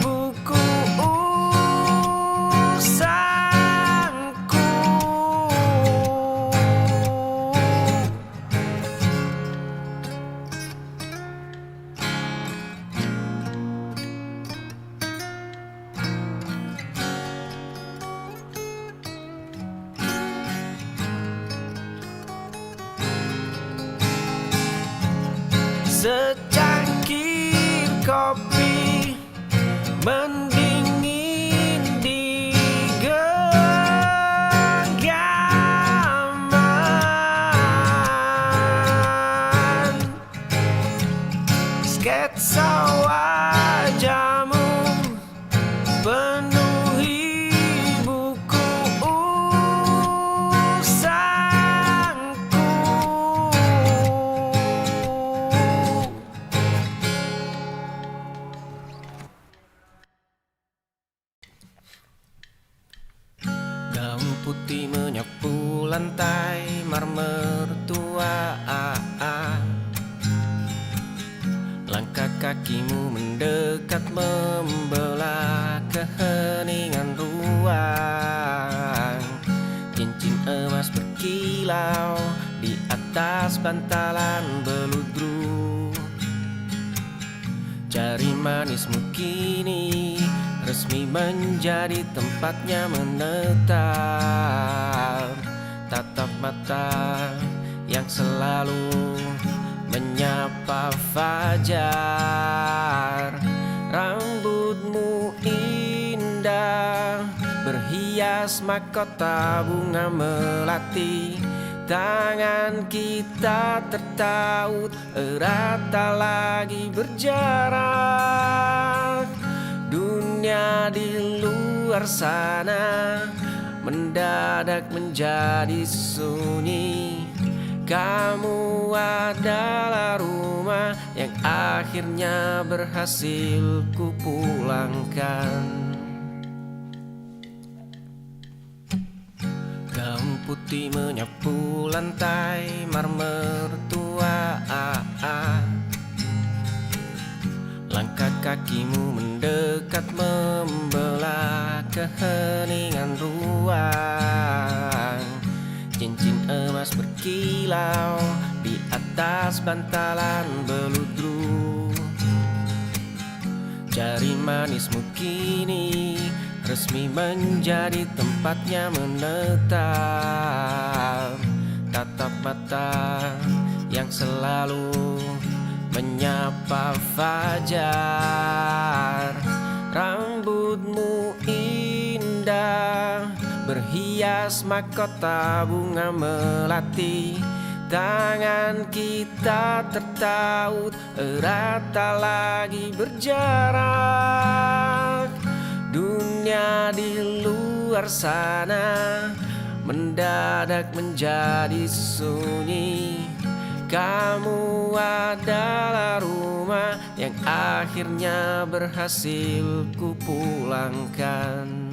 buku usangku. Secangkir kopi mendingin di genggaman. Gaun putih menyapu lantai marmer tua. Langkah kakimu mendekat membelah keheningan ruang. Cincin emas berkilau di atas bantalan beludru. Jari manismu kini resmi menjadi tempatnya menetap. Tatap mata yang selalu menyapa fajar. Rambutmu indah berhias mahkota bunga melati. Tangan kita tertaut erat tak lagi berjarak. Dunia di luar sana mendadak menjadi sunyi. Kamu adalah rumah yang akhirnya berhasil kupulangkan. Gaun putih menyapu lantai marmer tua. Langkah kakimu mendekat membelah keheningan ruang. Cincin emas berkilau di atas bantalan beludru. Jari manismu kini resmi menjadi tempatnya menetap. Tatap mata yang selalu menyapa fajar. Rambutmu indah berhias mahkota bunga melati. Tangan kita tertaut erat tak lagi berjarak. Dunia di luar sana mendadak menjadi sunyi. Kamu adalah rumah yang akhirnya berhasil kupulangkan.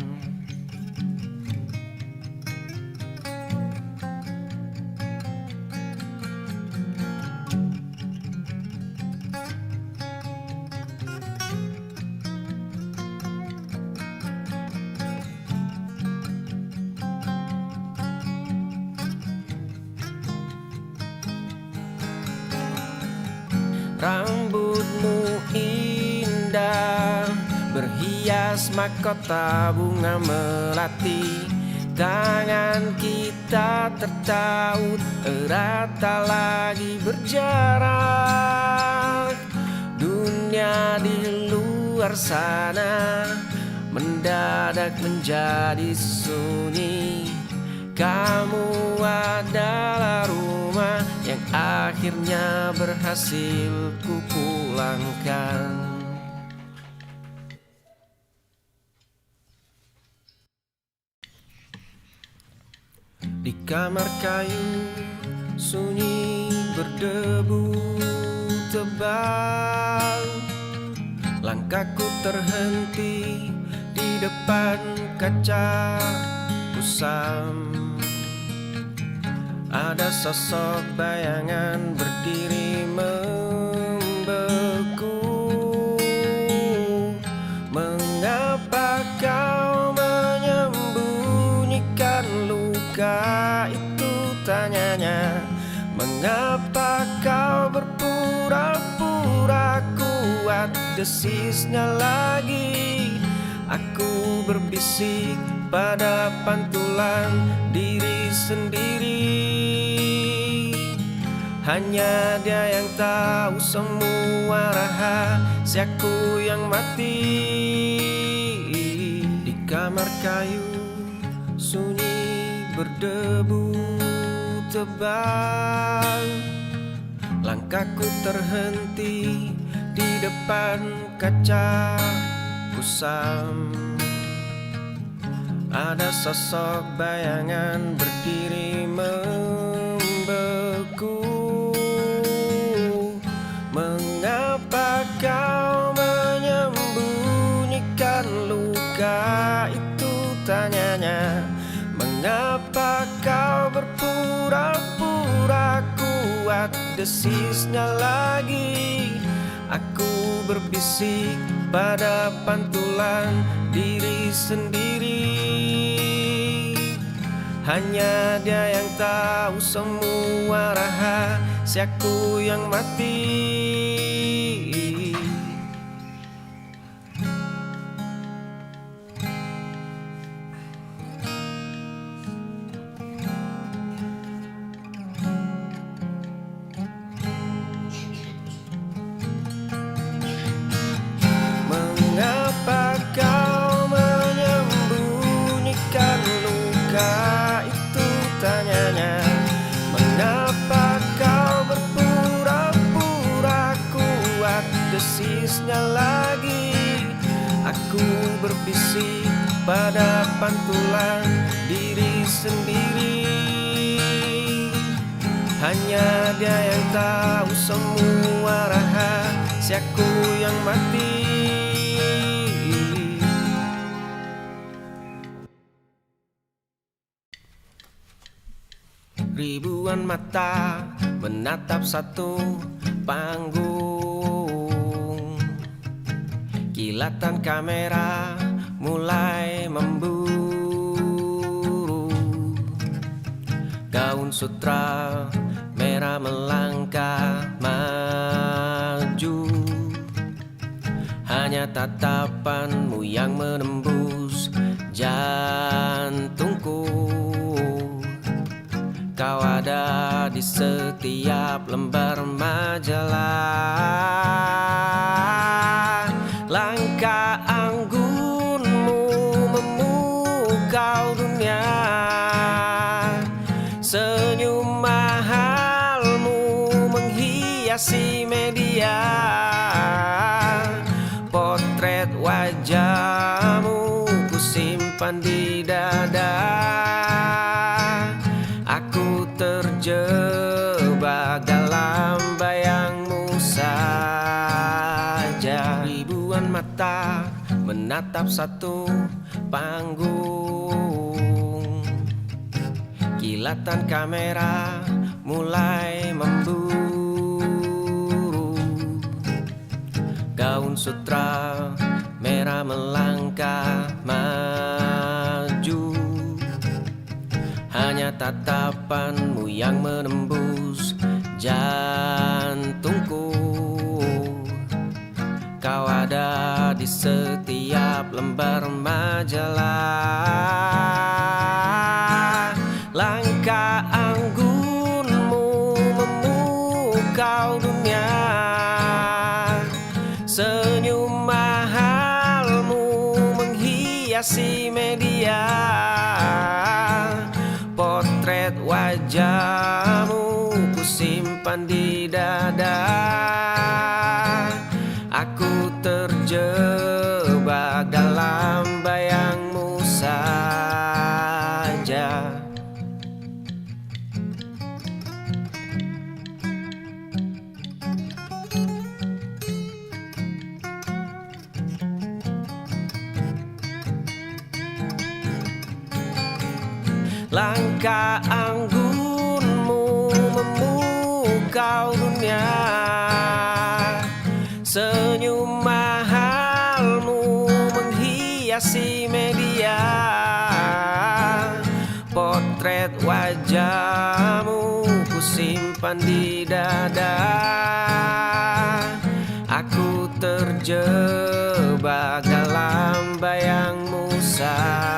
Rambutmu indah berhias mahkota bunga melati. Tangan kita tertaut erat tak lagi berjarak. Dunia di luar sana mendadak menjadi sunyi. Kamu adalah rumah yang akhirnya berhasil kupulangkan. Di kamar kayu sunyi berdebu tebal. Langkahku terhenti di depan kaca kusam. Ada sosok bayangan berdiri membeku. Mengapa kau menyembunyikan luka itu, tanyanya. Mengapa kau berpura-pura kuat, desisnya lagi. Aku berbisik pada pantulan diri sendiri. Hanya dia yang tahu semua rahasiaku yang mati. Di kamar kayu sunyi berdebu tebal. Langkahku terhenti di depan kaca kusam. Ada sosok bayangan berdiri membeku. Mengapa kau menyembunyikan luka itu, tanyanya. Mengapa kau berpura-pura kuat? Desisnya lagi. Aku berbisik pada pantulan diri sendiri. Hanya dia yang tahu semua rahasiaku yang mati. Mengapa kau menyembunyikan luka itu, tanyanya. Mengapa kau berpura-pura kuat? Desisnya lagi. Aku berbisik pada pantulan diri sendiri. Hanya dia yang tahu semua rahasiaku yang mati. Ribuan mata menatap satu panggung. Kilatan kamera mulai memburu. Gaun sutra merah melangkah maju. Hanya tatapanmu yang menembus jantungku. Kau ada di setiap lembar majalah. Langkah anggunmu memukau dunia. Senyum mahalmu menghiasi media. Potret wajahmu kusimpan di dada. Aku terjebak dalam bayangmu saja. Ribuan mata menatap satu panggung. Kilatan kamera mulai memburu. Gaun sutra merah melangkah maju. Hanya tatapanmu yang menembus jantungku. Kau ada di setiap lembar majalah. Langkah anggunmu memukau dunia. Senyum mahalmu menghiasi media. Potret wajahmu kusimpan di dada. Aku terjebak dalam bayangmu saja. Langkah anggunmu memukau dunia. Senyum mahalmu menghiasi media. Potret wajahmu kusimpan di dada. Aku terjebak dalam bayangmu saja.